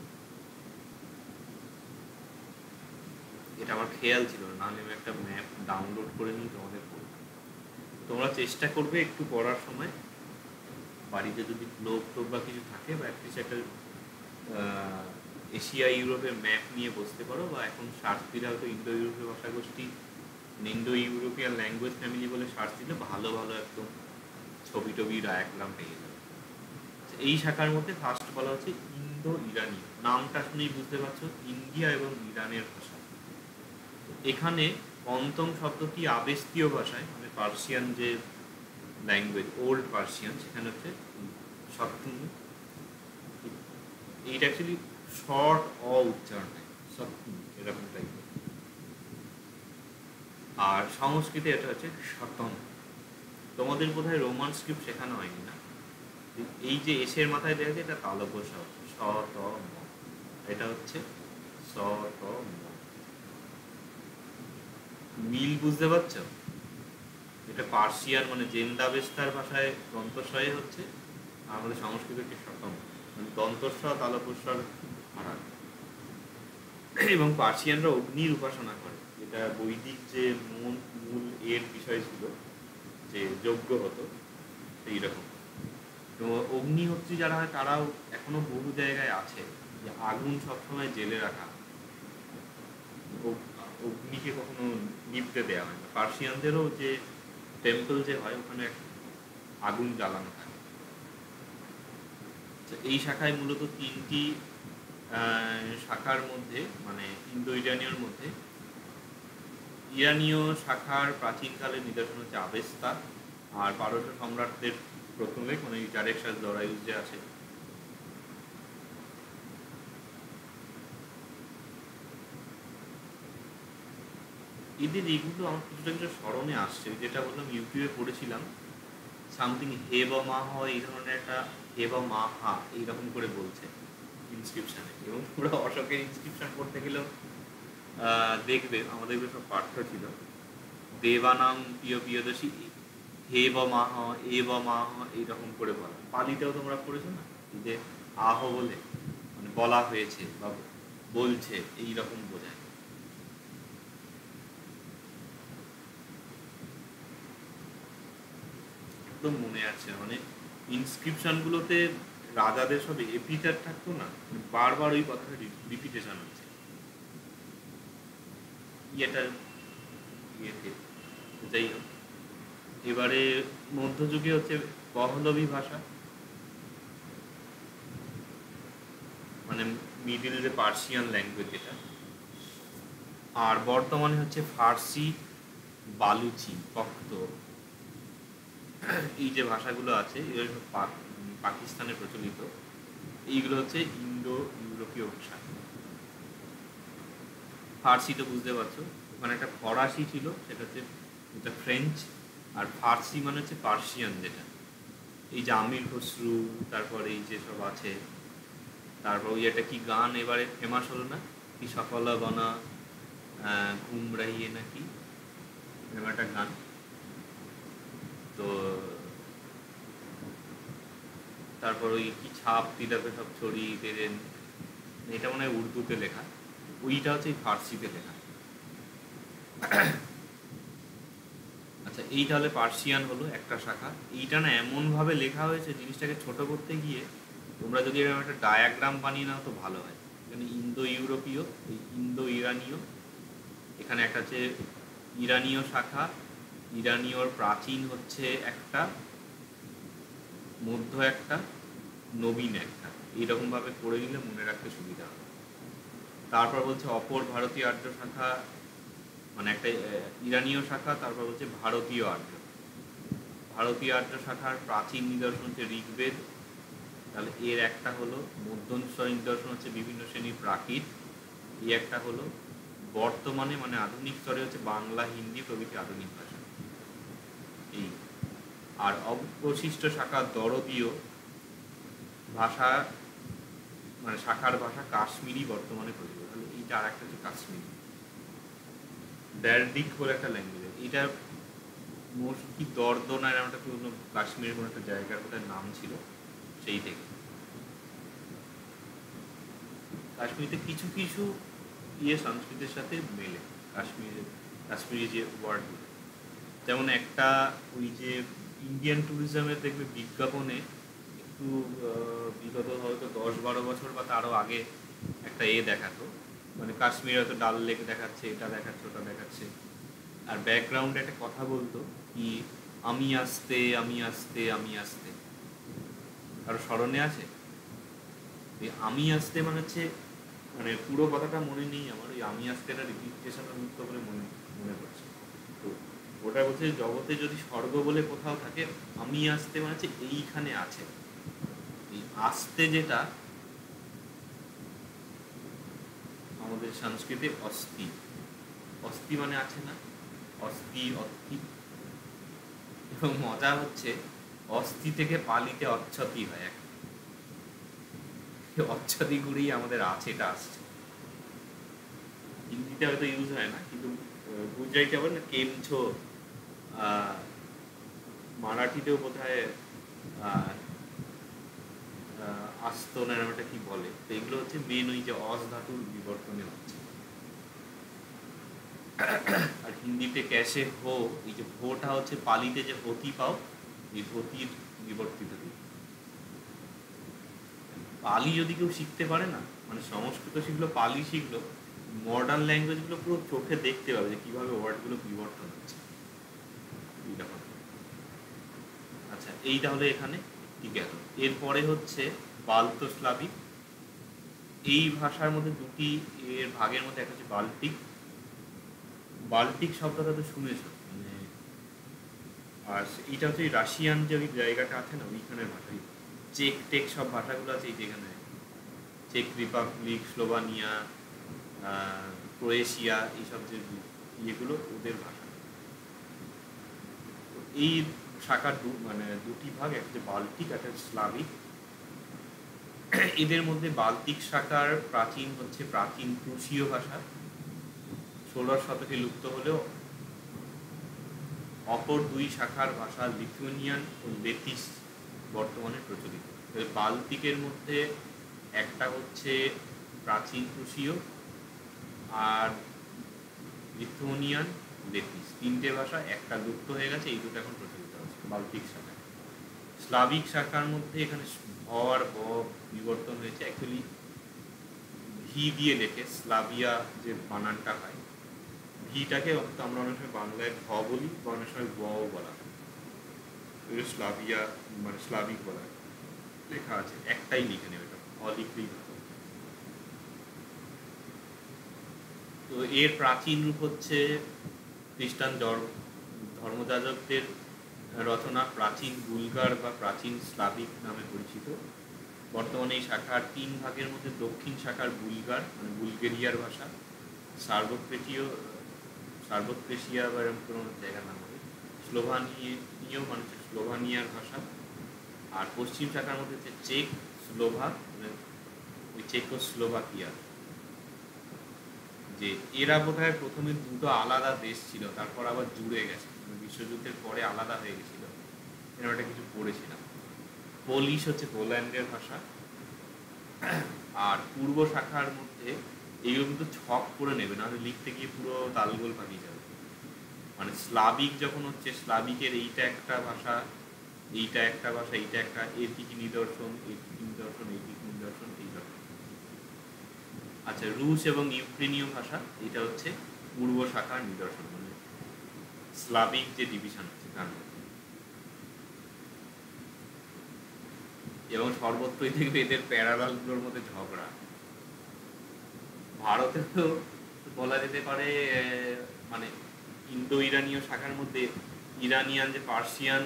এটা আমার খেয়াল ছিল না, নাহলে আমি একটা ম্যাপ ডাউনলোড করে নিই তোমাদের পড়তাম। তোমরা চেষ্টা করবে একটু পড়ার সময় বাড়িতে যদি গ্লোব টোব বা কিছু থাকে, বা অ্যাটলিস্ট একটা এশিয়া ইউরোপের ম্যাপ নিয়ে বসতে পারো, বা এখন সার্চ দিলে হয়তো ইন্দো ইউরোপীয় ভাষাগোষ্ঠী, ইন্দো ইউরোপিয়ান ল্যাঙ্গুয়েজ ফ্যামিলি বলে সার্চ দিলে ভালো ভালো একদম ছবি টবি ডায়াগ্রাম পেয়ে যাবে। এই শাখার মধ্যে ফার্স্ট বলা হচ্ছে ইন্দো ইরানীয়। নামটা শুনেই বুঝতে পারছো ইন্ডিয়া এবং ইরানের ভাষা। এখানে পন্তং শব্দটি আবেস্তীয় ভাষায়, মানে পার্সিয়ান যে ল্যাঙ্গুয়েজ, ওল্ড পার্সিয়ান, সেখানে হচ্ছে সপ্তম। এইটা অ্যাকচুয়ালি শর্ট অ উচ্চারণ হয়, সপ্তম এরকম টাইপের। আর সংস্কৃতে এটা হচ্ছে শতম। তোমাদের বোধহয় রোমান স্ক্রিপ্ট শেখানো হয়নি না? এই যে এসের মাথায় দেখা যায় এটা তালব্য হচ্ছে স ত ম, এটা হচ্ছে স ত ম। মিল বুঝতে পারছো? এটা পার্সিয়ান মানে জেন্দাবেস্তার ভাষায় দন্তস্বয়ে হচ্ছে, আর আমাদের সংস্কৃত হচ্ছে শতম, মানে দন্তস্ব তালব্যস্বর হারান। এবং পার্সিয়ানরা অগ্নির উপাসনা করে, যেটা বৈদিক যে মূল এর বিষয় ছিল, যে যজ্ঞ হতো এইরকম। তো অগ্নিহোত্রী যারা হয় তারাও এখনো বহু জায়গায় আছে, যে আগুন সবসময় জেলে রাখা, অগ্নিকে কখনো নিভতে দেওয়া হয় না। পার্সিয়ানদেরও যে টেম্পল যে হয় ওখানে আগুন জ্বালানো থাকে। এই শাখায় মূলত 3টি শাখার মধ্যে, মানে ইন্দো ইরানীয়র মধ্যে ইরানীয় শাখার প্রাচীনকালের নিদর্শন হচ্ছে আবেস্তা, আর পারস্য সম্রাটদের প্রথমে মানে জারেক্সাস দরায়ুস যে আছে, এদের এগুলো আমার কিছুটা কিছু স্মরণে আসছে, যেটা বললাম ইউটিউবে পড়েছিলাম সামথিং হে বা মা হয়, এই ধরনের একটা হে বা মা হা এইরকম করে বলছে ইনস্ক্রিপশানে। এবং পুরো অশোকের ইনস্ক্রিপশন পড়তে গেলেও দেখবে আমাদের সব পাঠ্য ছিল, দেবানাম প্রিয় প্রিয়দর্শী হে বা মা হ, এ বা মা হ এইরকম করে বলা। পালিতেও তোমরা পড়েছো না, এই যে আহ বলে মানে বলা হয়েছে বা বলছে, এইরকম বোঝায়। একদম মনে আছে, মানে ইনস্ক্রিপশনগুলোতে রাজাদের সব এপিটার থাকতো না, বারবার ওই কথাটা রিপিটেশন হচ্ছে ইয়েটার ইয়েতে। যাই হোক, এবারে মধ্যযুগে হচ্ছে পহলবী ভাষা, মানে মিডিল যে পার্সিয়ান ল্যাঙ্গুয়েজ এটা। আর বর্তমানে হচ্ছে ফার্সি, বালুচি, পক্ত, এই যে ভাষাগুলো আছে এগুলো পাকিস্তানে প্রচলিত। এইগুলো হচ্ছে ইন্দো ইউরোপীয় ভাষা। ফার্সি তো বুঝতে পারছো, ওখানে একটা ফরাসি ছিল, সেটা হচ্ছে যেটা ফ্রেঞ্চ, আর ফার্সি মানে হচ্ছে পার্সিয়ান, যেটা এই যে আমির খসরু, তারপর এই যে সব আছে, তারপর ওই একটা কি গান এবারে ফেমাস হলো না, কি সকলা গনা ঘুম রাহিয়ে নাকি এরকম একটা গান। তো তারপর ওই কি ছাপ তিলাপে সব ছড়িয়ে দেন, এটা মনে হয় উর্দুতে লেখা, ওইটা হচ্ছে ফার্সিতে লেখা। আচ্ছা, এইটা হলে পার্সিয়ান হলো একটা শাখা। এইটা না এমনভাবে লেখা হয়েছে, জিনিসটাকে ছোট করতে গিয়ে তোমরা যদি এরকম একটা ডায়াগ্রাম বানিয়ে নাও তো ভালো হয়। এখানে ইন্দো ইউরোপীয়, এই ইন্দো ইরানীয়, এখানে একটা হচ্ছে ইরানীয় শাখা, ইরানীয়র প্রাচীন হচ্ছে একটা, মধ্য একটা, নবীন একটা, এইরকমভাবে করে দিলে মনে রাখতে সুবিধা হবে। তারপর বলছে অপর ভারতীয় আর্য শাখা, মানে একটা ইরানীয় শাখা, তারপর বলছে ভারতীয় আর্য। ভারতীয় আর্য শাখার প্রাচীন নিদর্শন হচ্ছে ঋগ্বেদ, তাহলে এর একটা হলো। মধ্যস্তরের নিদর্শন হচ্ছে বিভিন্ন শ্রেণীর প্রাকৃত, এই একটা হলো। বর্তমানে মানে আধুনিক স্তরে হচ্ছে বাংলা, হিন্দি প্রভৃতি আধুনিক ভাষা এই। আর অবশিষ্ট শাখা দরদীয় ভাষা, মানে শাখার ভাষা কাশ্মীরি বর্তমানে প্রচলিত। তাহলে এইটা আর একটা হচ্ছে কাশ্মীরি। ড্যারডিক বলে একটা ল্যাঙ্গুয়েজ, এটা কি দর্দনা এরকম একটা পুরোনো কাশ্মীরের কোনো একটা জায়গার কোথায় নাম ছিল, সেই থেকে। কাশ্মীরিতে কিছু কিছু সংস্কৃতির সাথে মেলে, কাশ্মীরি যে ওয়ার্ডগুলো, যেমন একটা ওই যে ইন্ডিয়ান ট্যুরিজমের দেখবে বিজ্ঞাপনে একটু বিগত হয়তো 10-12 বছর বা তারও আগে একটা দেখাতো, মানে কাশ্মীর হয়তো ডাল লেক দেখাচ্ছে, এটা দেখাচ্ছে, ওটা দেখাচ্ছে, আর ব্যাকগ্রাউন্ডে একটা কথা বলতো কি আমি আসতে আমি আসতে আমি আসতে। কারো স্মরণে আছে? আমি আসতে মানে হচ্ছে, মানে পুরো কথাটা মনে নেই আমার, ওই আমি আসতে একটা রিপিটেশনের মুক্ত করে মনে পড়ছে। তো ওটা বলছে জগতে যদি স্বর্গ বলে কোথাও থাকে, আমি আসতে মানে হচ্ছে এইখানে আছে। এই আসতে যেটা আমাদের সংস্কৃতে অস্থি, অস্থি মানে আছে না, অস্থি অস্থি। এবং মজা হচ্ছে অস্থি থেকে পালিতে অচ্ছতি হয়, অচ্ছতি করেই আমাদের আছেটা আসছে। হিন্দিতে হয়তো ইউজ হয় না, কিন্তু গুজরাটিতে আবার না কেমছো, মারাঠিতেও বোধহয় আস্ত না এরকম একটা কি বলে। তো এগুলো হচ্ছে মেন ওই যে অস ধাতুর বিবর্তনে হচ্ছে। আর হিন্দিতে ক্যাশে হো, এই যে হোটা হচ্ছে পালিতে যে হতি পাও, এই হতির বিবর্তিত রূপ। পালি যদি কেউ শিখতে পারে না, মানে সংস্কৃত শিখলো, পালি শিখলো, মডার্ন ল্যাঙ্গুয়েজগুলো পুরো চোখে দেখতে পাবে যে কীভাবে ওয়ার্ডগুলো বিবর্তন হচ্ছে। আচ্ছা, এইটা হলো এখানে ঠিক আছে। এরপরে হচ্ছে বাল্তো স্লাভিক। এই ভাষার মধ্যে দুটি এর ভাগের মধ্যে একটা হচ্ছে বাল্টিক। বাল্টিক শব্দটা তো শুনেছ, মানে আর এইটা হচ্ছে রাশিয়ান যে ওই জায়গাটা আছে না, ওইখানের ভাষাই। চেক টেক সব ভাষাগুলো আছে এই যেখানে, চেক রিপাবলিক, স্লোভানিয়া, ক্রোয়েশিয়া, এইসব যে ইয়েগুলো ওদের ভাষা। তো এই শাখার মানে দুটি ভাগ, একটা হচ্ছে বাল্টিক, একটা স্লাভিক। এদের মধ্যে বাল্টিক শাখার প্রাচীন হচ্ছে প্রাচীন প্রুশীয় ভাষা, 16 শতকে লুপ্ত হলেও অপর দুই শাখার ভাষা লিথুয়ানিয়ান ও লেটিস বর্তমানে প্রচলিত। বাল্টিকের মধ্যে একটা হচ্ছে প্রাচীন প্রুশীয়, আর লিথুয়ানিয়ান, লেটিস, তিনটে ভাষা, একটা লুপ্ত হয়ে গেছে, এই দুটো এখন প্রচলিত আছে বাল্টিক শাখায়। স্লাভিক শাখার মধ্যে এখানে ভ আর ব বিবর্তন হয়েছে, অ্যাকচুয়ালি ভি দিয়ে লেখে, স্লাভিয়া যে বানানটা হয়, ভিটাকে আমরা অনেক সময় বাংলায় ভ বলি বা অনেক সময় ব বলা হয়, স্লাভিয়া মানে স্লাভিক বলা হয়, লেখা আছে, একটাই লিখে নেবে, ভ লিখলেই ভালো। তো এর প্রাচীন রূপ হচ্ছে খ্রিস্টান ধর্মযাজকদের রচনা প্রাচীন বুলগার বা প্রাচীন স্লাভিক নামে পরিচিত। বর্তমানে এই শাখার 3 ভাগের মধ্যে দক্ষিণ শাখার বুলগার মানে বুলগেরিয়ার ভাষা, সার্বক্রেশিয়া বা এরকম কোনো জায়গার নাম হবে, স্লোভানীয় মানে স্লোভানিয়ার ভাষা। আর পশ্চিম শাখার মধ্যে হচ্ছে চেক, স্লোভাক মানে ওই চেকোস্লোভাকিয়া, যে এরা বোধহয় প্রথমে দুটো আলাদা দেশ ছিল, তারপর আবার জুড়ে গেছে, মানে বিশ্বযুদ্ধের পরে আলাদা হয়ে গেছিল, এরকম একটা কিছু পড়েছিলাম। পোলিশ হচ্ছে পোল্যান্ডের ভাষা। আর পূর্ব শাখার মধ্যে এইগুলো কিন্তু ছক করে নেবে, নাহলে লিখতে গিয়ে পুরো তালগোল পাকিয়ে যাবে। মানে স্লাভিক যখন হচ্ছে, স্লাভিকের এইটা একটা ভাষা, এইটা একটা ভাষা, এইটা একটা, এর কি কি নিদর্শন, এর কি কি নিদর্শন, এই কি কি নিদর্শন, এইরকম। আচ্ছা, রুশ এবং ইউক্রেনীয় ভাষা, এটা হচ্ছে পূর্ব শাখার নিদর্শন, মানে স্লাভিক যে ডিভিশন আছে তার মধ্যে। এবং সর্বত্রই দেখবে এদের প্যারালালগুলোর মধ্যে ঝগড়া। ভারতে তো বলা যেতে পারে মানে ইন্দো ইরানীয় শাখার মধ্যে ইরানিয়ান যে পার্সিয়ান,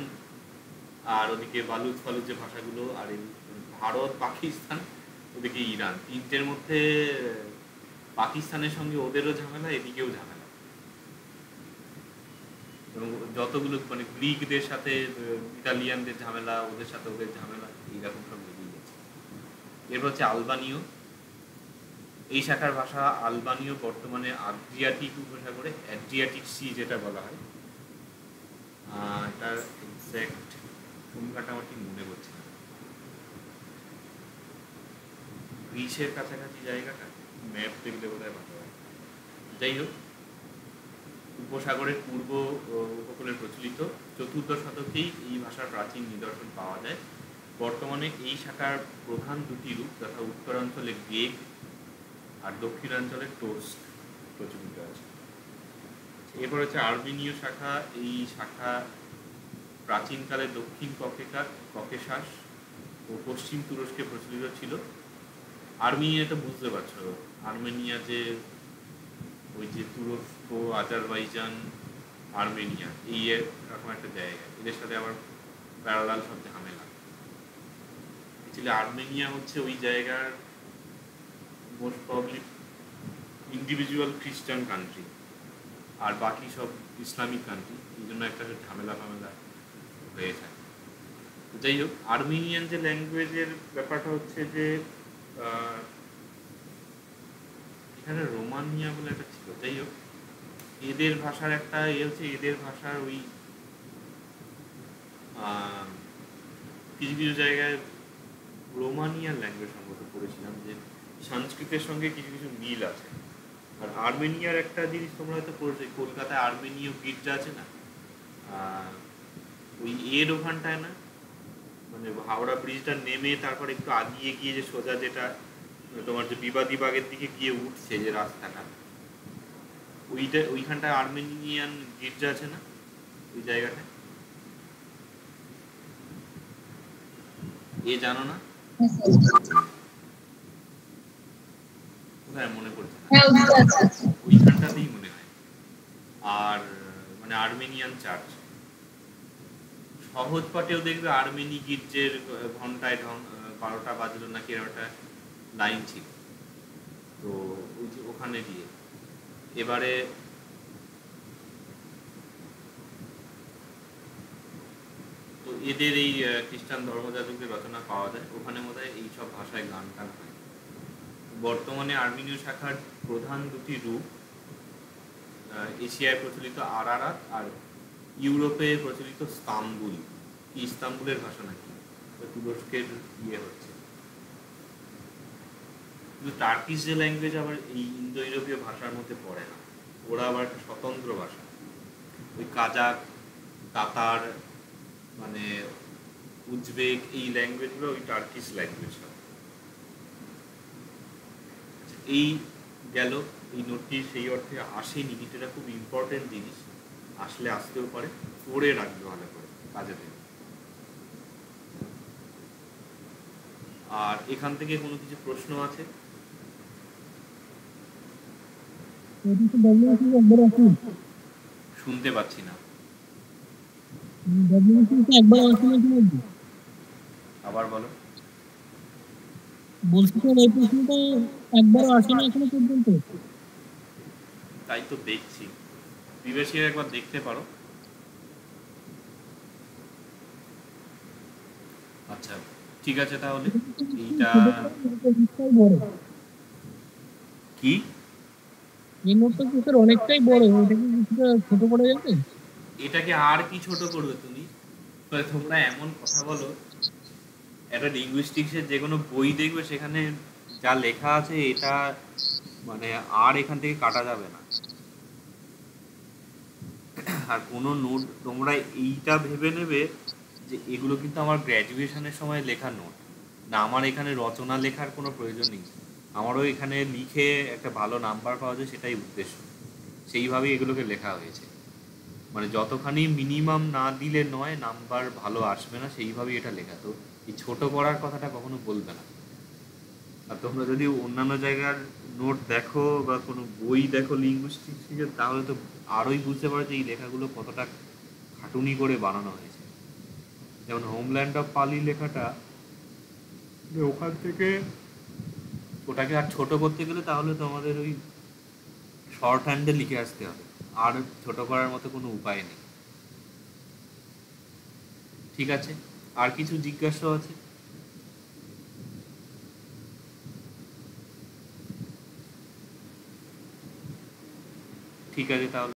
আর ওদিকে বালুচ ফালুচ যে ভাষাগুলো, আর এই ভারত পাকিস্তান, ওদিকে ইরান, তিনটের মধ্যে পাকিস্তানের সঙ্গে ওদেরও ঝামেলা, এদিকেও ঝামেলা। এবং যতগুলো মানে গ্রিকদের সাথে ইতালিয়ানদের ঝামেলা, ওদের সাথে ওদের ঝামেলা, এইরকম সব লেগেই গেছে। এরপর হচ্ছে আলবানীয়। এই শাখার ভাষা আলবানীয়, বর্তমানে আদ্রিয়াটিক উপসাগরে অ্যাড্রিয়াটিক সি যেটা বলা হয়, এটার এক্স্যাক্ট সংখ্যাটা আমার ঠিক মনে পড়ছে না, গ্রিসের কাছাকাছি জায়গাটা, ম্যাপ দেখলে বোধ হয় ভালো হয়। যাই হোক, উপসাগরের পূর্ব উপকূলে প্রচলিত, চতুর্দশ শতকেই এই ভাষার প্রাচীন নিদর্শন পাওয়া যায়। বর্তমানে এই শাখার প্রধান দুটি রূপ, তথা উত্তরাঞ্চলে গ্রেগ আর দক্ষিণাঞ্চলে টোস্ক প্রচলিত আছে। এরপর হচ্ছে আর্মেনীয় শাখা। এই শাখা প্রাচীনকালে দক্ষিণ ককেশাস ও পশ্চিম তুরস্কে প্রচলিত ছিল। আর্মেনিয়া তো বুঝতে পারছো, আর্মেনিয়া যে ওই যে তুরস্ক, আজারবাইজান, আর্মেনিয়া, এই এরকম একটা জায়গা, এদের সাথে আবার প্যারালাল সব ঝামেলা। অ্যাকচুয়ালি আর্মেনিয়া হচ্ছে ওই জায়গার মোস্ট প্রবলি ইন্ডিভিজুয়াল খ্রিস্টান কান্ট্রি, আর বাকি সব ইসলামিক কান্ট্রি, এই জন্য একটা ঝামেলা ফামেলা হয়ে যায়। যাই হোক, আর্মেনিয়ান যে ল্যাঙ্গুয়েজের ব্যাপারটা হচ্ছে যে এখানে রোমানিয়া বলে একটা ছিল। যাই হোক, এদের ভাষার একটা হচ্ছে, এদের ভাষার ওই কিছু কিছু জায়গায় রোমানিয়ান ল্যাঙ্গুয়েজ সম্ভবত পড়েছিলাম, যে সংস্কৃতের সঙ্গে কিছু কিছু মিল আছে। আর আর্মেনিয়ার একটা জিনিস তোমরা হয়তো পড়েছো, কলকাতায় আর্মেনীয় গির্জা আছে না, ওই এর ওখানটায় না, মানে হাওড়া ব্রিজটা নেমে তারপর একটু আগিয়ে গিয়ে যে সোজা যেটা তোমার যে বিবাদী বাগের দিকে গিয়ে উঠছে যে রাস্তাটা, ওইখানটায় আর্মেনিয়ান গির্জা আছে না, ওই জায়গাটায়। এ জানো না? কোথায় মনে পড়ছে না, ওইখানটাতেই মনে হয়। আর মানে আর্মেনিয়ান চার্চ, সহজ পাঠেও দেখবে আর্মেনি গির্জের ঘন্টায় 12টা বাজলো নাকি এরকম একটা লাইন ছিল, তো ওই যে ওখানে দিয়ে এবারে তো এদের এই খ্রিস্টান ধর্মযাজকদের রচনা পাওয়া যায়, ওখানে বোধহয় এইসব ভাষায় গান টান হয়। বর্তমানে আর্মেনীয় শাখার প্রধান দুটি রূপ, এশিয়ায় প্রচলিত আরারাত আর ইউরোপে প্রচলিত ইস্তাম্বুল। কি ইস্তাম্বুলের ভাষা নাকি তুরস্কের ইয়ে হচ্ছে। কিন্তু টার্কিশ যে ল্যাঙ্গুয়েজ আবার এই ইন্দো ইউরোপীয় ভাষার মধ্যে পড়ে না, ওরা আবার একটা স্বতন্ত্র ভাষা। ওই কাজাক, তাতার, মানে উজবেক, এই ল্যাঙ্গুয়েজগুলো ওই টার্কিশ ল্যাঙ্গুয়েজ। এই গেল, এই নোটটি সেই অর্থে আসেনি, কিন্তু এটা খুব ইম্পর্টেন্ট জিনিস, আসলে আসতেও পারে, পড়ে রাখবে ভালো করে কাজে দেবে। আর এখান থেকে কোনো কিছু প্রশ্ন আছে? শুনতে পাচ্ছি না, আবার বলো। বলছি তো এই প্রশ্নটা একবারও আসে না এখনো পর্যন্ত। তাই তো দেখছি, বিবেশিয়ে একবার দেখতে পারো। আচ্ছা ঠিক আছে, তাহলে এইটা কি এই নোটটা তো স্যার অনেকটাই বড়, এটা কি কিছুটা ছোট করা যাবে? এটাকে আর কি ছোট করবে তুমি? তোমরা এমন কথা বলো, একটা লিঙ্গুইস্টিক্সের যে কোনো বই দেখবে সেখানে যা লেখা আছে এটা মানে আর এখান থেকে কাটা যাবে না। আর কোনো নোট তোমরা এইটা ভেবে নেবে যে এগুলো কিন্তু আমার গ্র্যাজুয়েশনের সময় লেখা নোট, না আমার এখানে রচনা লেখার কোনো প্রয়োজন নেই। আমারও এখানে লিখে একটা ভালো নাম্বার পাওয়া যায়, সেটাই উদ্দেশ্য। সেইভাবেই এগুলোকে লেখা হয়েছে। মানে যতখানি মিনিমাম না দিলে নয় নাম্বার ভালো আসবে না, সেইভাবেই এটা লেখা। তো এই ছোট করার কথাটা কখনো বলবে না। আর তোমরা যদি অন্যান্য জায়গার নোট দেখো বা কোনো বই দেখো লিঙ্গুইস্টিক্সের, তাহলে তো আরোই বুঝতে পারো যে এই লেখাগুলো কতটা খাটুনি করে বানানো হয়েছে। যেমন হোমল্যান্ড অফ পালি লেখাটা, যে ওখান থেকে ওটাকে আর ছোট করতে গেলে তাহলে তোমাদের ওই শর্ট হ্যান্ডে লিখে আসতে হবে, আর ছোট করার মতো কোনো উপায় নেই। ঠিক আছে, আর কিছু জিজ্ঞাসা আছে? ঠিক আছে তাহলে।